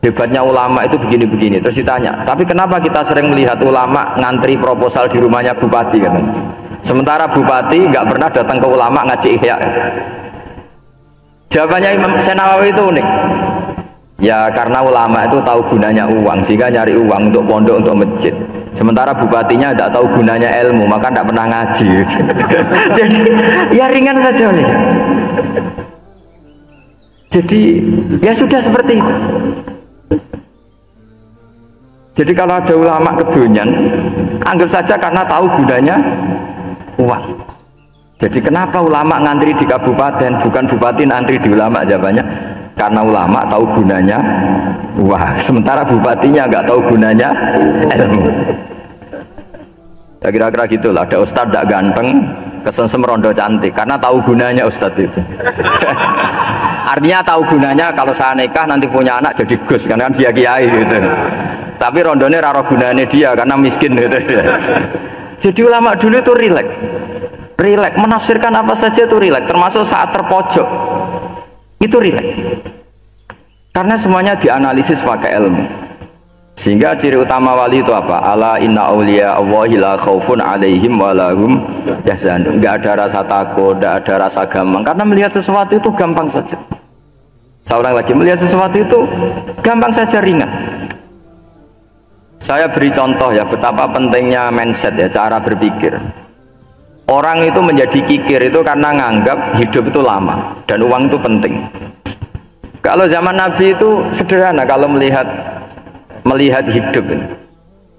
hebatnya ulama itu begini-begini. Terus ditanya, tapi kenapa kita sering melihat ulama ngantri proposal di rumahnya bupati katanya. Sementara bupati nggak pernah datang ke ulama ngaji ihya. Jawabannya Imam Syekh Nawawi itu unik. Ya karena ulama itu tahu gunanya uang, sehingga nyari uang untuk pondok, untuk masjid. Sementara bupatinya tidak tahu gunanya ilmu, maka tidak pernah ngaji. Jadi ya ringan saja oleh. Jadi ya sudah seperti itu. Jadi kalau ada ulama kedonyan, anggap saja karena tahu gunanya uang. Jadi kenapa ulama ngantri di kabupaten, bukan bupati ngantri di ulama? Jawabannya karena ulama tahu gunanya uang, sementara bupatinya nggak tahu gunanya ilmu. Ya kira-kira gitulah. Ada ustadz tidak ganteng, kesensem rondo cantik, karena tahu gunanya ustadz itu. Artinya tahu gunanya kalau saya nikah nanti punya anak jadi gus, karena kan dia kiai gitu. Tapi rondone raro gunanya dia karena miskin gitu. Jadi ulama dulu itu rileks, menafsirkan apa saja itu rileks, termasuk saat terpojok itu rileks. Karena semuanya dianalisis pakai ilmu. Sehingga ciri utama wali itu apa? Ala inna awliya Allahi la khaufun alaihim walahum yahzanun. Enggak ada rasa takut, enggak ada rasa gampang. Karena melihat sesuatu itu gampang saja. Seorang lagi melihat sesuatu itu gampang saja, ringan. Saya beri contoh ya betapa pentingnya mindset ya, cara berpikir. Orang itu menjadi kikir itu karena nganggap hidup itu lama dan uang itu penting. Kalau zaman Nabi itu sederhana kalau melihat hidup ini.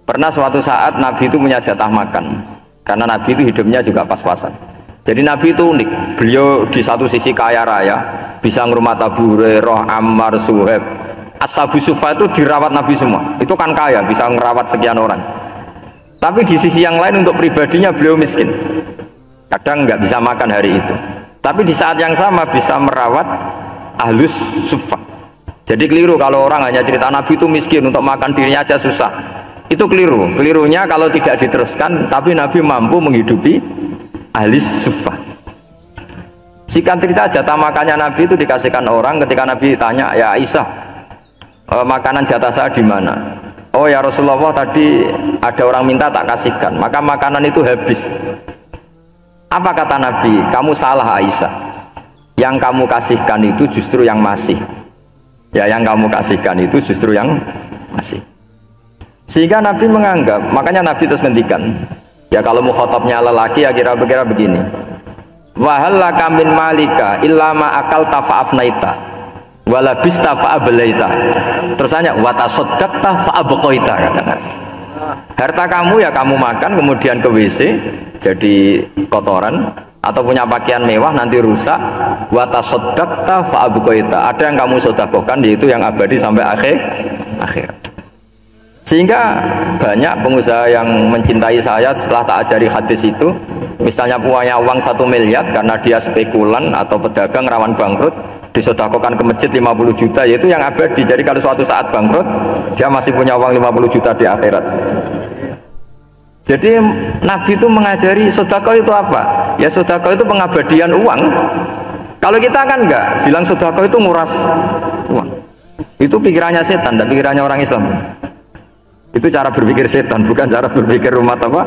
Pernah suatu saat Nabi itu punya jatah makan, karena Nabi itu hidupnya juga pas-pasan. Jadi Nabi itu unik, beliau di satu sisi kaya raya, bisa ngurmat Abu Hurairah, Ammar, Suhaib, Ashabu Sufa itu dirawat Nabi semua. Itu kan kaya, bisa merawat sekian orang. Tapi di sisi yang lain untuk pribadinya beliau miskin. Kadang nggak bisa makan hari itu. Tapi di saat yang sama bisa merawat Ahlus Sufa. Jadi keliru kalau orang hanya cerita Nabi itu miskin, untuk makan dirinya aja susah. Itu keliru. Kelirunya kalau tidak diteruskan, tapi Nabi mampu menghidupi Ahlus Sufa. Singkat cerita, jatah makannya Nabi itu dikasihkan orang. Ketika Nabi tanya, ya Aisyah, makanan jatah saya di mana? Oh ya Rasulullah, tadi ada orang minta tak kasihkan, maka makanan itu habis. Apa kata Nabi? Kamu salah Aisyah, yang kamu kasihkan itu justru yang masih. Ya, yang kamu kasihkan itu justru yang masih. Sehingga Nabi menganggap, makanya Nabi terus ngendikan, ya kalau mukhatabnya lelaki ya kira-kira begini, wahal laka min malika illa ma akalta fa'afnaita walabista fa'ablaita. Terus tanya watasaddaqta fa'abqaita, kata Nabi. Harta kamu ya kamu makan kemudian ke WC jadi kotoran, atau punya pakaian mewah nanti rusak. Watasaddaqta fa'abqaita, ada yang kamu sedekahkan yaitu yang abadi sampai akhir. Sehingga banyak pengusaha yang mencintai saya setelah tak ajari hadis itu, misalnya punya uang 1 miliar karena dia spekulan atau pedagang rawan bangkrut, disedekahkan ke masjid 50 juta, yaitu yang abadi. Jadi kalau suatu saat bangkrut, dia masih punya uang 50 juta di akhirat. Jadi Nabi itu mengajari sedekah itu apa? Ya sedekah itu pengabadian uang. Kalau kita kan enggak, bilang sedekah itu nguras uang. Itu pikirannya setan dan pikirannya orang Islam. Itu cara berpikir setan, bukan cara berpikir umat apa.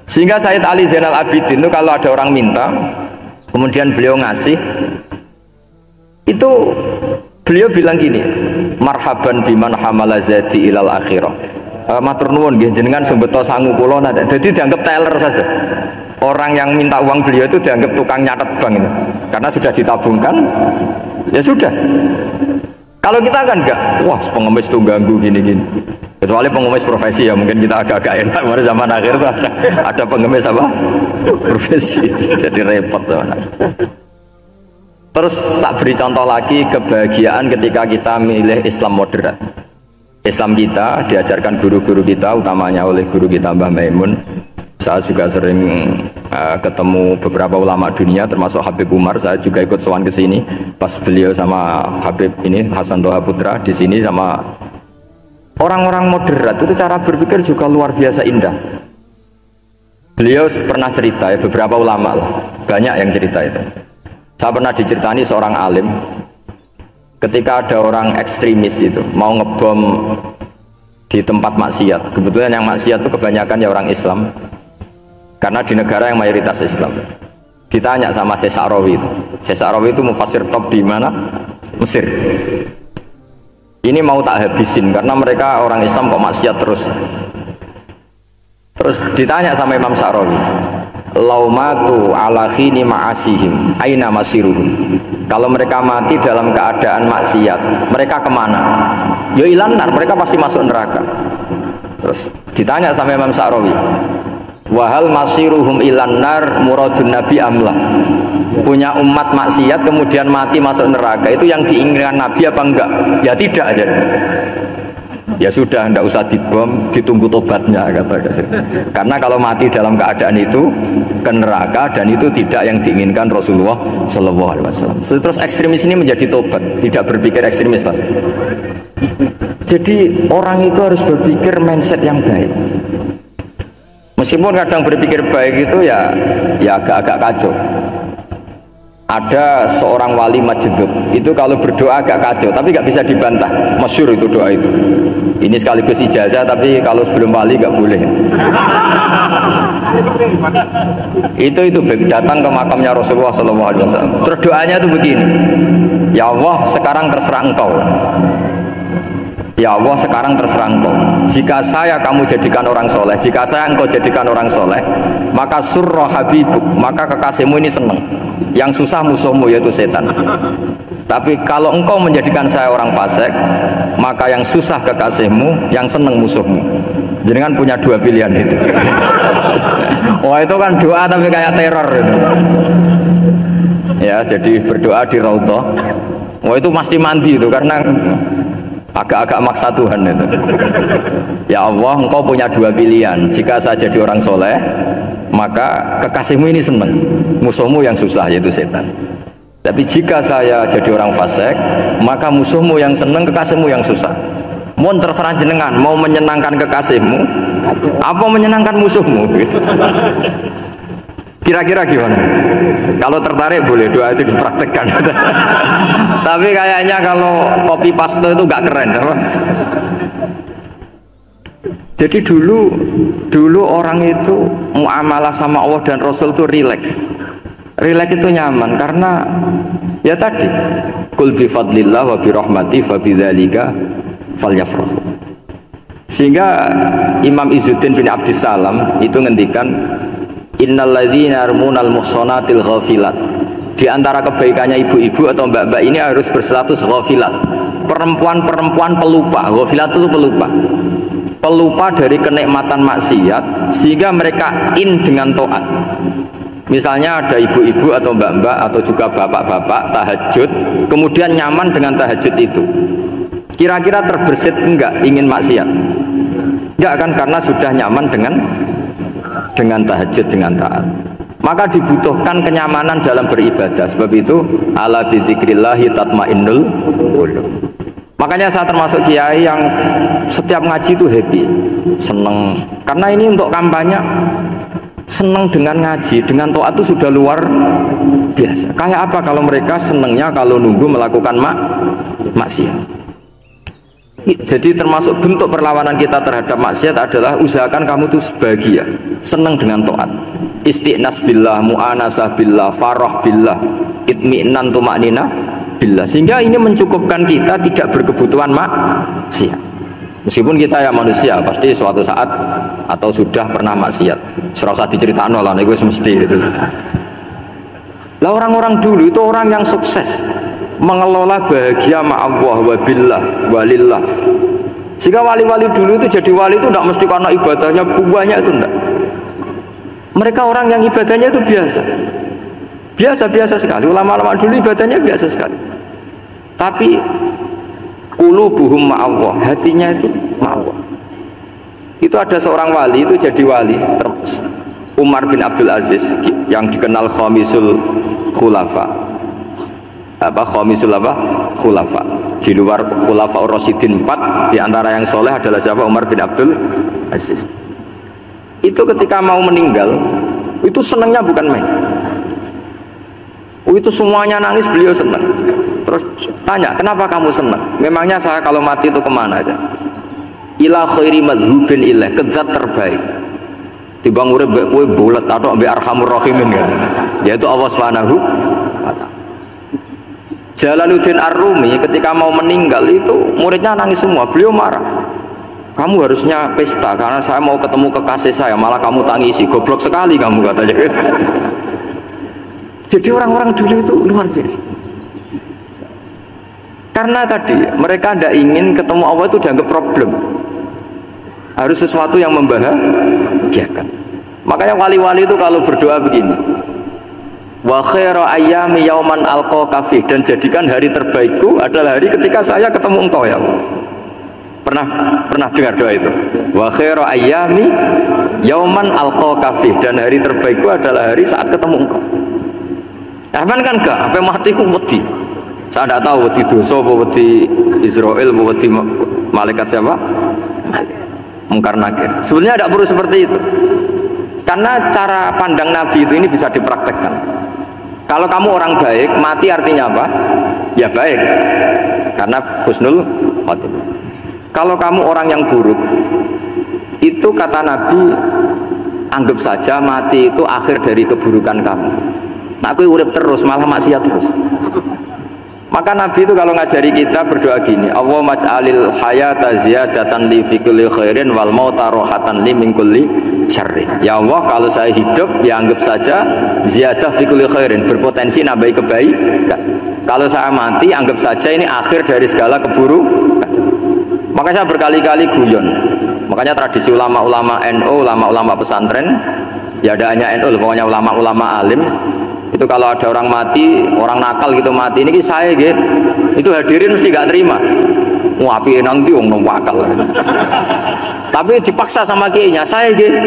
Sehingga Sayyid Ali Zainal Abidin itu kalau ada orang minta, kemudian beliau ngasih, itu beliau bilang gini, marhaban biman hamala zati ilal akhirah. Matur nuwun nggih jenengan sembeto sangu kula nate. Jadi dianggap teller saja. Orang yang minta uang beliau itu dianggap tukang nyatet bank itu. Karena sudah ditabungkan, ya sudah. Kalau kita kan enggak, wah pengemis tuh ganggu gini-gini. Kecuali pengemis profesi ya mungkin kita agak-agak enak. Pada zaman akhir tuh ada pengemis apa? Profesi, jadi repot teman. Terus tak beri contoh lagi kebahagiaan ketika kita milih Islam moderat. Islam kita diajarkan guru-guru kita, utamanya oleh guru kita Mbah Maimun. Saya juga sering ketemu beberapa ulama dunia, termasuk Habib Umar. Saya juga ikut sowan ke sini pas beliau sama Habib ini Hasan Toha Putra di sini sama orang-orang moderat. Itu cara berpikir juga luar biasa indah. Beliau pernah cerita ya, beberapa ulama lah, banyak yang cerita itu. Saya pernah diceritani seorang alim, ketika ada orang ekstremis itu mau ngebom di tempat maksiat. Kebetulan yang maksiat itu kebanyakan ya orang Islam, karena di negara yang mayoritas Islam. Ditanya sama Syekh Sa'rawi itu. Syekh Sa'rawi itu mufassir top di mana? Mesir. Ini mau tak habisin karena mereka orang Islam kok maksiat terus. Terus ditanya sama Imam Sa'rawi, laumatu ala khini ma'asihim aina masiruhum. Kalau mereka mati dalam keadaan maksiat, mereka kemana? Ya ilanar, mereka pasti masuk neraka. Terus ditanya sama Imam Sa'rawi, wahal masiruhum ilanar muradun nabi amlah. Punya umat maksiat kemudian mati masuk neraka, itu yang diinginkan Nabi apa enggak? Ya tidak aja. Ya sudah, enggak usah dibom, ditunggu tobatnya kata. Karena kalau mati dalam keadaan itu ke neraka, dan itu tidak yang diinginkan Rasulullah Shallallahu Alaihi Wasallam. Terus ekstremis ini menjadi tobat, tidak berpikir ekstremis pas. Jadi orang itu harus berpikir mindset yang baik. Meskipun kadang berpikir baik itu ya agak-agak kacau. Ada seorang wali majdub itu kalau berdoa agak kacau, tapi nggak bisa dibantah. Masyhur itu doa itu. Ini sekaligus ijazah, tapi kalau sebelum wali nggak boleh. Itu datang ke makamnya Rasulullah SAW. Terus doanya itu begini, ya Allah sekarang terserah engkau. Ya Allah sekarang terserah engkau. Jika saya kamu jadikan orang soleh, jika saya engkau jadikan orang soleh, maka surra habibuk, maka kekasihmu ini senang. Yang susah musuhmu yaitu setan. Tapi kalau engkau menjadikan saya orang fasik, maka yang susah kekasihmu, yang senang musuhmu. Jadi kan punya dua pilihan itu. Wah itu kan doa tapi kayak teror itu. Ya jadi berdoa di Raudhah. Wah itu pasti mandi itu karena agak-agak maksa Tuhan itu. Ya Allah, engkau punya dua pilihan. Jika saya jadi orang soleh, maka kekasihmu ini senang, musuhmu yang susah yaitu setan. Tapi jika saya jadi orang fasik, maka musuhmu yang senang, kekasihmu yang susah. Mohon terserah jenengan, mau menyenangkan kekasihmu apa menyenangkan musuhmu gitu. Kira-kira gimana? Kalau tertarik boleh doa itu dipraktekkan. Tapi kayaknya kalau copy paste itu gak keren apa? Jadi dulu orang itu muamalah sama Allah dan Rasul itu rileks. Rileks itu nyaman karena ya tadi kul bi fadlillah wa bi rahmati fa bidzalika falyafrahu. Sehingga Imam Izzuddin bin Abdissalam itu ngendikan innalladzina yarmunal muhsanatil ghafilat. Di antara kebaikannya ibu-ibu atau mbak-mbak ini harus berstatus ghafilat. Perempuan-perempuan pelupa. Ghafilat itu pelupa. Pelupa dari kenikmatan maksiat sehingga mereka dengan taat. Misalnya ada ibu-ibu atau mbak-mbak atau juga bapak-bapak tahajud, kemudian nyaman dengan tahajud itu. Kira-kira terbersit enggak ingin maksiat? Enggak kan, karena sudah nyaman dengan tahajud, dengan taat. Maka dibutuhkan kenyamanan dalam beribadah. Sebab itu ala bizikrillahi tatmainnul qulub. Makanya saya termasuk kiai yang setiap ngaji itu happy, seneng. Karena ini untuk kampanye, seneng dengan ngaji, dengan taat itu sudah luar biasa. Kayak apa kalau mereka senengnya kalau nunggu melakukan maksiat. Jadi termasuk bentuk perlawanan kita terhadap maksiat adalah usahakan kamu tuh bahagia, senang dengan taat, istiqnas billah, mu'anasah billah, farah billah, itmi'nan tumaknina billah, sehingga ini mencukupkan kita tidak berkebutuhan maksiat. Meskipun kita ya manusia, pasti suatu saat atau sudah pernah maksiat. Serasa diceritakan lah, itu mesti gitu. Lah orang-orang dulu itu orang yang sukses mengelola bahagia ma Allah wa billah walillah. Sehingga wali-wali dulu itu jadi wali itu tidak mesti karena ibadahnya banyak, itu enggak. Mereka orang yang ibadahnya itu biasa sekali. Ulama-ulama dulu ibadahnya biasa sekali. Tapi qulubuhum ma Allah, hatinya itu ma Allah. Itu ada seorang wali itu jadi wali, Umar bin Abdul Aziz yang dikenal khamisul khulafa. Khulafa. Di luar khulafa Rasyidin 4, di antara yang soleh adalah siapa? Umar bin Abdul Aziz. Itu ketika mau meninggal, itu senangnya bukan main. Itu semuanya nangis, beliau senang. Terus tanya, kenapa kamu senang? Memangnya saya kalau mati itu kemana aja? Ila khairi madhubin ilah, ke zat terbaik. Dibang urip mbek kowe bulet atau mbek arhamur rahimin gitu. Yaitu Allah Subhanahu wa taala. Jalaluddin Ar-Rumi ketika mau meninggal itu muridnya nangis semua, beliau marah. Kamu harusnya pesta karena saya mau ketemu kekasih saya, malah kamu tangisi, goblok sekali kamu katanya. Jadi orang-orang dulu itu luar biasa. Karena tadi mereka tidak ingin ketemu Allah itu dianggap problem, harus sesuatu yang membahagiakan. Makanya wali-wali itu kalau berdoa begini, wa khairu ayyami yauman alqa kafih, dan jadikan hari terbaikku adalah hari ketika saya ketemu engkau ya Allah. Pernah dengar doa itu? Wa khairu ayyami yauman alqa kafih, dan hari terbaikku adalah hari saat ketemu engkau. Aman kan gak? Apa matiku wedi. Saya tidak tahu wedi dosa apa wedi Israel apa wedi malaikat siapa? Mungkar nakir. Sebenarnya tidak perlu seperti itu. Karena cara pandang Nabi itu ini bisa dipraktekkan. Kalau kamu orang baik, mati artinya apa? Ya baik, karena husnul khotimah. Kalau kamu orang yang buruk, itu kata Nabi, anggap saja mati itu akhir dari keburukan kamu. Nah, aku urip terus, malah maksiat terus. Maka Nabi itu kalau ngajari kita berdoa gini, Allahumma ja'alil hayata ziyadatan li fi kulli khairin wal mauta rohatan li min kulli syarrin. Ya Allah, kalau saya hidup ya anggap saja ziyadah fi kulli khairin, berpotensi nambahi kebaikan. Kalau saya mati anggap saja ini akhir dari segala keburukan. Maka saya berkali-kali guyon. Makanya tradisi ulama-ulama NU, ulama-ulama pesantren, ya ada hanya NU, pokoknya ulama-ulama alim, itu Itu kalau ada orang mati, orang nakal gitu mati, ini saya gitu. Itu hadirin mesti gak terima. Wapi nanti wong wakal. Tapi dipaksa sama kiainya, saya gitu.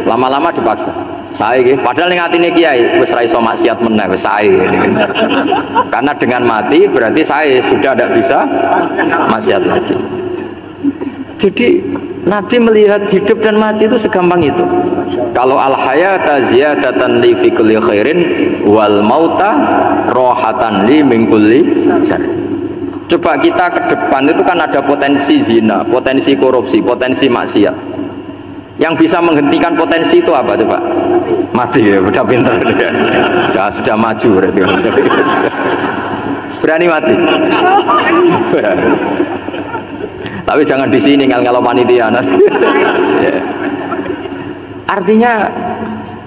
Lama-lama dipaksa. Saya gitu. Padahal yang atine kiai wis ra iso maksiat meneh wis saya. Karena dengan mati berarti saya sudah tidak bisa maksiat lagi. Jadi Nabi melihat hidup dan mati itu segampang itu. Kalau al hayata ziyadatan li fi kulli khairin wal mauta rohatan li min kulli syarr. Coba kita ke depan itu kan ada potensi zina, potensi korupsi, potensi maksiat. Yang bisa menghentikan potensi itu apa coba? Mati ya, udah pinter ya. Sudah maju berarti. Berani mati. Berani. Tapi jangan di sini ngel-ngelo panitia. Ya. Artinya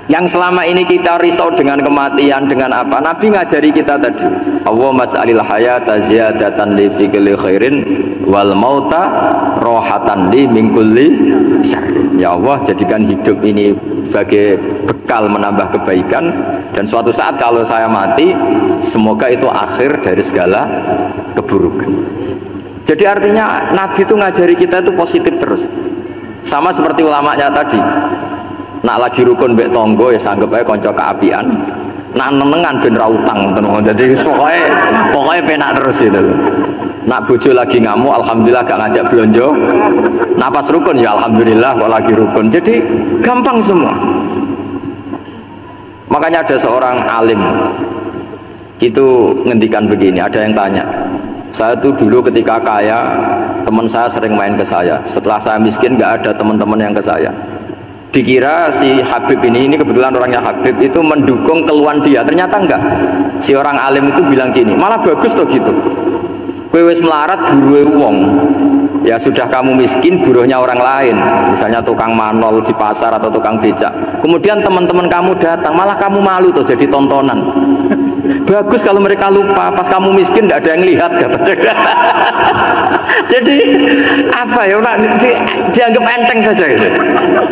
yang selama ini kita risau dengan kematian, dengan apa? Nabi ngajari kita tadi. Allahumma ja'alil hayata ziyadatan li fi kulli khairin wal mauta rohatan li min kulli syarr. Ya Allah, jadikan hidup ini sebagai bekal menambah kebaikan, dan suatu saat kalau saya mati, semoga itu akhir dari segala keburukan. Jadi artinya Nabi itu ngajari kita itu positif terus. Sama seperti ulamanya tadi. Nak lagi rukun mbek tonggo ya sanggep ae kanca keapian. Nak nenengan ben ra utang ngoten. Dadi pokoknya penak terus itu. Nak bojo lagi ngamuk alhamdulillah gak ngajak blonjo. Nak pas rukun ya alhamdulillah kok lagi rukun. Jadi gampang semua. Makanya ada seorang alim itu ngendikan begini, ada yang tanya. Saya tuh dulu ketika kaya, teman saya sering main ke saya. Setelah saya miskin, nggak ada teman-teman yang ke saya. Dikira si Habib ini kebetulan orangnya Habib itu mendukung keluhan dia. Ternyata enggak. Si orang alim itu bilang gini, malah bagus tuh gitu. Kowe wis melarat buruhe wong. Ya sudah kamu miskin, buruhnya orang lain. Misalnya tukang manol di pasar atau tukang becak. Kemudian teman-teman kamu datang, malah kamu malu tuh jadi tontonan. Bagus kalau mereka lupa, pas kamu miskin tidak ada yang lihat. Jadi apa ya, dianggap enteng saja gitu.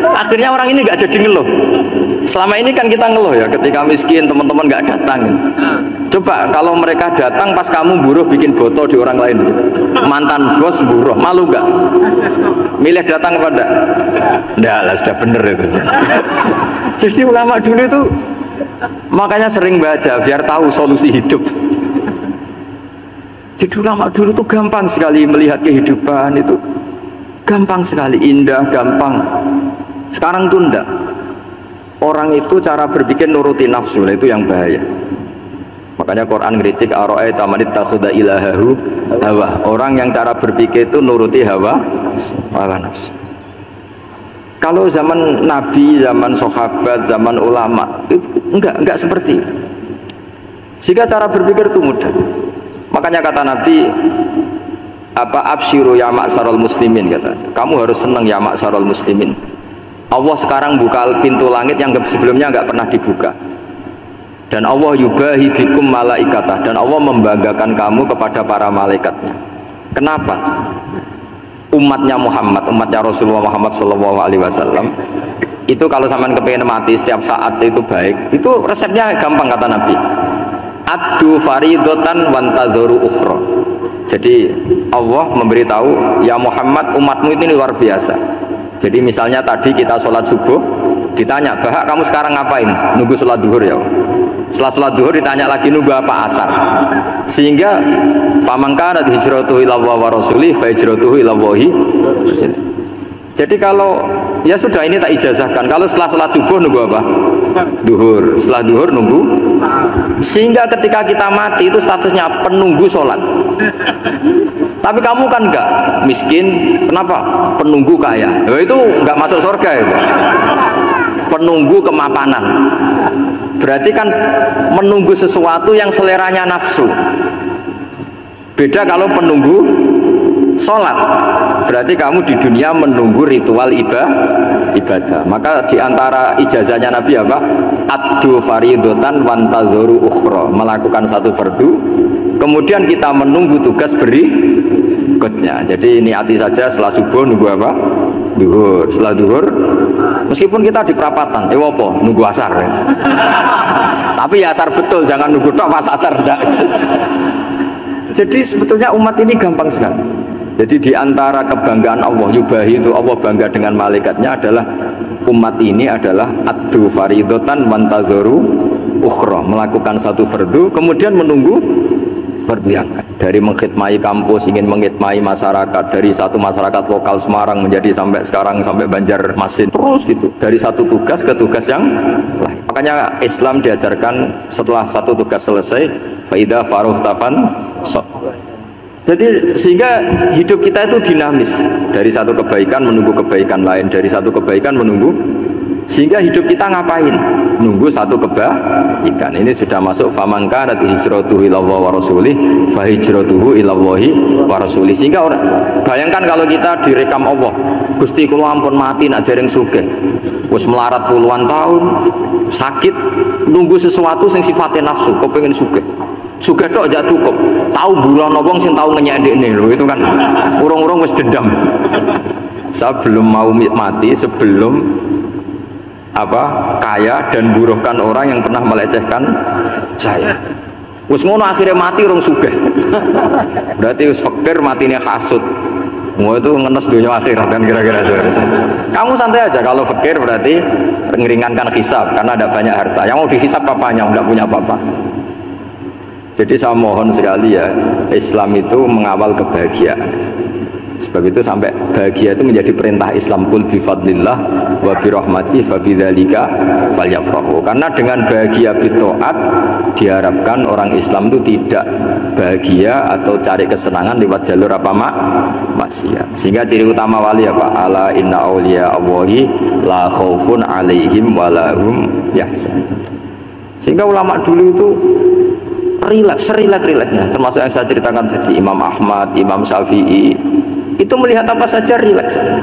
Akhirnya orang ini nggak jadi ngeluh. Selama ini kan kita ngeluh ya, ketika miskin teman-teman nggak datang. Coba kalau mereka datang pas kamu buruh bikin foto di orang lain, mantan bos buruh, malu nggak? Milih datang apa enggak? Enggak lah, sudah bener itu. Jadi ulama dulu itu makanya sering baca biar tahu solusi hidup. Jadi ulama dulu tuh gampang sekali melihat kehidupan itu, gampang sekali, indah, gampang. Sekarang tuh enggak. Orang itu cara berpikir nuruti nafsu, itu yang bahaya. Makanya Quran kritik ara'aita man ittakhadha ilahahu hawa. Orang yang cara berpikir itu nuruti hawa nafsu. Kalau zaman Nabi, zaman sahabat, zaman ulama itu enggak seperti itu. Sehingga cara berpikir itu mudah. Makanya kata Nabi, absyiru ya ma'syarul muslimin, kata. Kamu harus senang ya ma'syarul muslimin. Allah sekarang buka pintu langit yang sebelumnya enggak pernah dibuka. Dan Allah yubahi bikum malaikatah, dan Allah membanggakan kamu kepada para malaikatnya. Kenapa? Umatnya Muhammad, umatnya Rasulullah Muhammad SAW itu kalau sampean kepengen mati setiap saat itu baik, itu resepnya gampang kata Nabi. Addu faridotan wantadzoru ukhra. Jadi Allah memberitahu, ya Muhammad, umatmu ini luar biasa. Jadi misalnya tadi kita sholat subuh, ditanya, Bahak kamu sekarang ngapain? Nunggu sholat duhur ya. Setelah sholat duhur ditanya lagi, nunggu apa asar? Sehingga faman kanat hijratuhu ila Allah wa rasulih fa hijratuhu ila Allahi. Jadi kalau ya sudah, ini tak ijazahkan, kalau setelah sholat subuh nunggu apa? Duhur. Setelah duhur nunggu. Sehingga ketika kita mati itu statusnya penunggu sholat. Tapi kamu kan enggak, miskin, kenapa? Penunggu kaya. Ya, itu enggak masuk surga itu. Penunggu kemapanan. Berarti kan menunggu sesuatu yang seleranya nafsu. Beda kalau penunggu sholat, berarti kamu di dunia menunggu ritual ibadah. Maka diantara ijazahnya Nabi apa? Addu faridotan wantazuru ukhra, melakukan satu fardu, kemudian kita menunggu tugas berikutnya. Jadi niati saja setelah subuh nunggu apa? Duhur. Setelah duhur Meskipun kita di perapatan, apa? Nunggu asar. Ya. Tapi ya asar betul, jangan nunggu tok pas asar enggak. Jadi sebetulnya umat ini gampang sekali. Jadi di antara kebanggaan Allah, yubahi itu Allah bangga dengan malaikatnya adalah umat ini adalah addu faridotan wantazoru ukhra, melakukan satu fardu kemudian menunggu fardu yang dari mengkhidmati kampus, ingin mengkhidmati masyarakat, dari satu masyarakat lokal Semarang menjadi sampai sekarang sampai Banjarmasin, terus gitu dari satu tugas ke tugas yang lain. Makanya Islam diajarkan setelah satu tugas selesai faida faruhtafan sok. Jadi sehingga hidup kita itu dinamis, dari satu kebaikan menunggu kebaikan lain, dari satu kebaikan menunggu, sehingga hidup kita ngapain? Nunggu satu kebaikan. Ini sudah masuk faman kanat hijratuhu ilallah wa rasulih fa hijratuhu ilallahi wa rasulih. Sehingga orang bayangkan kalau kita direkam Allah, Gusti kula ampun mati nak dereng sugih. Wis melarat puluhan tahun, sakit, nunggu sesuatu sing sifatnya nafsu, kepengin sugih. Sugih tok aja cukup. Tahu burono wong sing tahu ngenyekne lho, itu kan urung-urung wis dendam. Saya belum mau mati sebelum kaya dan buruhkan orang yang pernah melecehkan saya. Wis ngono akhirnya mati urung sugih. Berarti wis fakir matine hasud. Mau itu ngenes dunia akhirat kan kira-kira seperti itu. Kamu santai aja kalau fakir berarti meringankan hisab karena ada banyak harta. Yang mau dihisab apanya? Enggak punya apa-apa. Jadi saya mohon sekali ya, Islam itu mengawal kebahagiaan. Sebab itu sampai bahagia itu menjadi perintah Islam, kul bifadlillah wa birahmati fa bidzalika falyafrahu. Karena dengan bahagia bitaat diharapkan orang Islam itu tidak bahagia atau cari kesenangan lewat jalur maksiat. Sehingga ciri utama wali apa? Ala inna auliya Allahi la khaufun alaihim wa lahum yahzanun. Sehingga ulama dulu itu rileks-rileksnya, termasuk yang saya ceritakan tadi, Imam Ahmad, Imam Syafi'i, itu melihat apa saja rileks saja.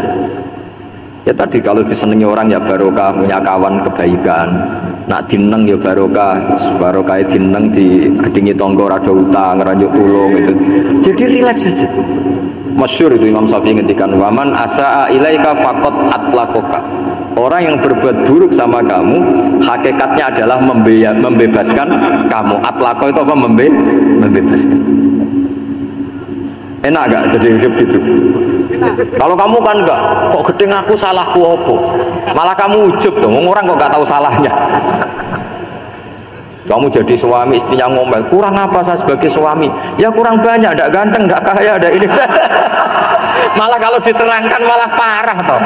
Ya tadi kalau disenangi orang ya barokah, punya kawan kebaikan, nak dineng ya barokah dineng di gedingi tonggo rada utang, ngeranjuk tulung itu. Jadi rileks saja. Masyhur itu Imam Syafi'i ngendikan, waman asa'a ilaika faqad atlaqaka. Orang yang berbuat buruk sama kamu hakikatnya adalah membebaskan kamu. Atlaqo itu apa? Membebaskan. Enak gak jadi hidup gitu? Kalau kamu kan enggak, kok gedeng aku salahku apa? Malah kamu ujub dong, orang kok gak tahu salahnya. Kamu jadi suami, istrinya ngomel, kurang apa saya sebagai suami? Ya kurang banyak, enggak ganteng, enggak kaya, ada ini. Malah kalau diterangkan malah parah toh.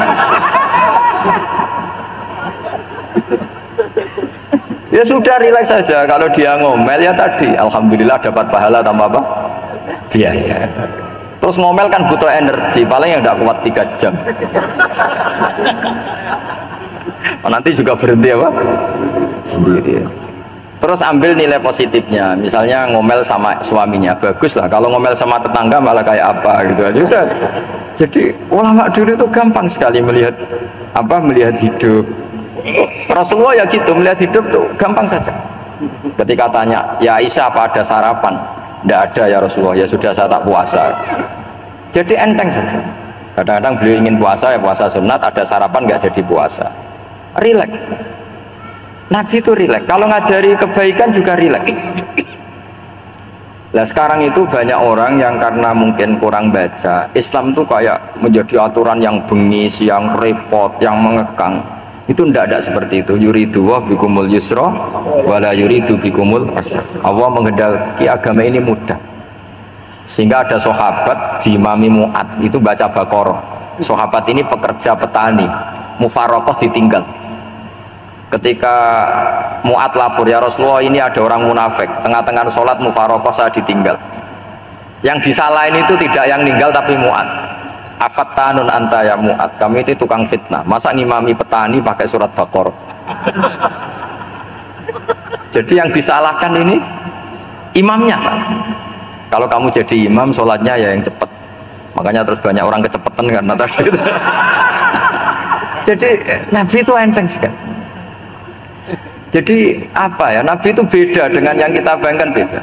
Ya sudah, rileks saja. Kalau dia ngomel ya tadi, alhamdulillah dapat pahala tambah apa? Biaya. Terus ngomel kan butuh energi, paling yang tidak kuat 3 jam. Nanti juga berhenti apa? Sendiri. Terus ambil nilai positifnya, misalnya ngomel sama suaminya, bagus lah. Kalau ngomel sama tetangga malah kayak apa gitu aja. Jadi ulama dulu itu gampang sekali melihat hidup. Rasulullah ya gitu, melihat hidup tuh gampang saja. Ketika tanya, ya Aisyah apa ada sarapan? Tidak ada ya Rasulullah, ya sudah saya tak puasa. Jadi enteng saja. Kadang-kadang beliau ingin puasa, ya puasa sunat, ada sarapan nggak jadi puasa. Rileks. Nabi itu rileks. Kalau ngajari kebaikan juga rileks. Nah sekarang itu banyak orang yang karena mungkin kurang baca, Islam tuh kayak menjadi aturan yang bengis, yang repot, yang mengekang. Itu tidak seperti itu. Yuridu wa bikumul yusra wala yuridu bikumul usra. Allah menghendaki agama ini mudah. Sehingga ada sahabat di Imami Mu'ad itu baca Baqarah. Sahabat ini pekerja petani, mufarokoh ditinggal. Ketika Mu'ad lapor, ya Rasulullah ini ada orang munafik, tengah-tengah sholat mufarokoh saya ditinggal. Yang disalahin itu tidak yang ninggal tapi Mu'ad. Afattanun anta ya Mu'ad, kami itu tukang fitnah. Masa ngimami petani pakai surat Baqarah? Jadi yang disalahkan ini imamnya, Pak. Kalau kamu jadi imam, sholatnya ya yang cepat. Makanya terus banyak orang kecepatan karena tadi. Jadi Nabi itu enteng sekali. Jadi apa ya? Nabi itu beda dengan yang kita bayangkan, beda.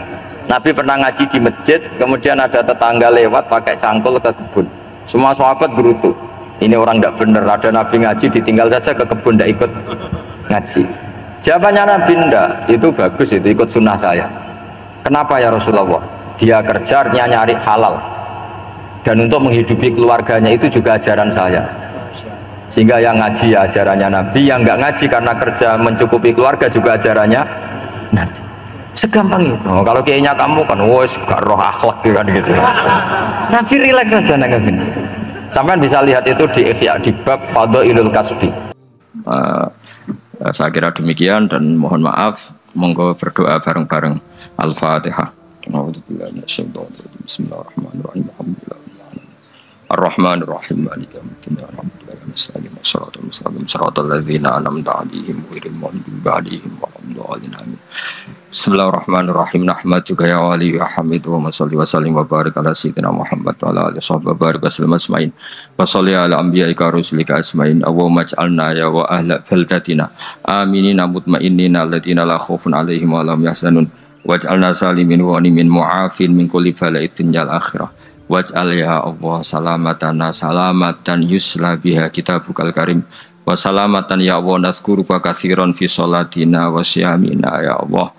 Nabi pernah ngaji di masjid, kemudian ada tetangga lewat pakai cangkul ke kebun. Semua sahabat gerutu. ini orang tidak benar, ada Nabi ngaji ditinggal saja ke kebun tidak ikut ngaji. Jawabannya Nabi ndak, itu bagus, itu ikut sunnah saya. Kenapa ya Rasulullah? Dia kerjanya nyari halal dan untuk menghidupi keluarganya itu juga ajaran saya. Sehingga yang ngaji ya ajarannya Nabi, yang nggak ngaji karena kerja mencukupi keluarga juga ajarannya Nabi. Segampang itu. Oh, kalau kayaknya kamu kan, wes gak roh akhlak kan gitu. Nabi rileks saja nengah gini. Sampai bisa lihat itu di Ihya di bab Fadhailul Kasbi. Saya kira demikian dan mohon maaf. Monggo berdoa bareng-bareng. Al-Fatihah. Bismillahirrahmanirrahim. Ar-Rahmanir-Rahim. Maliki yaumiddin. Shiratal ladzina an'amta 'alaihim ghairil maghdubi 'alaihim waladdallin. Bismillahirrahmanirrahim. Nahmaduka ya wali ya hamid wa shalli wa sallim wa barik ala sayyidina Muhammad wa ala alihi wa barik wasallam asma'in. Wa shalli ala anbiya'ika rusulika asma'in. Allahumma ij'alna ya wa ahla baldatina aminina mutma'innina alladziina la khaufun 'alaihim wa la hum yahzanun. Waj'alna salimin wa ghanimin mu'afin min kulli bala'id dunya al-akhirah. Waj'al ya Allah salamatana salamatan yusla biha kitabukal karim. Wa salamatan ya Allah nazkuruka katsiran fi sholatina wa siyamina ya Allah.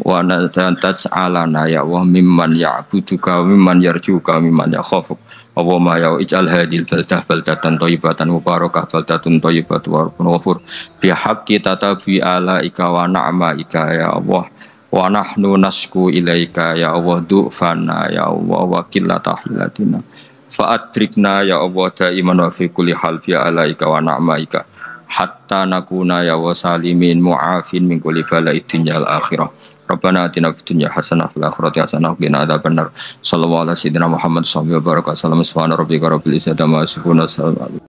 Wa taj'alana ya Allah mimman ya'buduka wa mimman yarjuka wa mimman yakhafuk. Allahumma ya ij'al hadhil baldah baldatan thayyibatan mubarakah baldatun thayyibatu wa rabbun ghafur bi haqqi tatabi alaika wa na'maika ya Allah. Wa nahnu nasku ilaika ya Allah du'fana ya Allah wa qillata hilatina fa'adrikna ya Allah daiman wa fi kulli hal bi alaika wa na'maika hatta nakuna ya wa salimin mu'afin min kulli bala'id dunya al-akhirah. Rabbana atina fid dunya hasanah fil akhirati hasanah wa qina adzabannar. Sallallahu alaihi wasallam Muhammad sallallahu alaihi wasallam. Subhana rabbika rabbil izzati amma yasifun.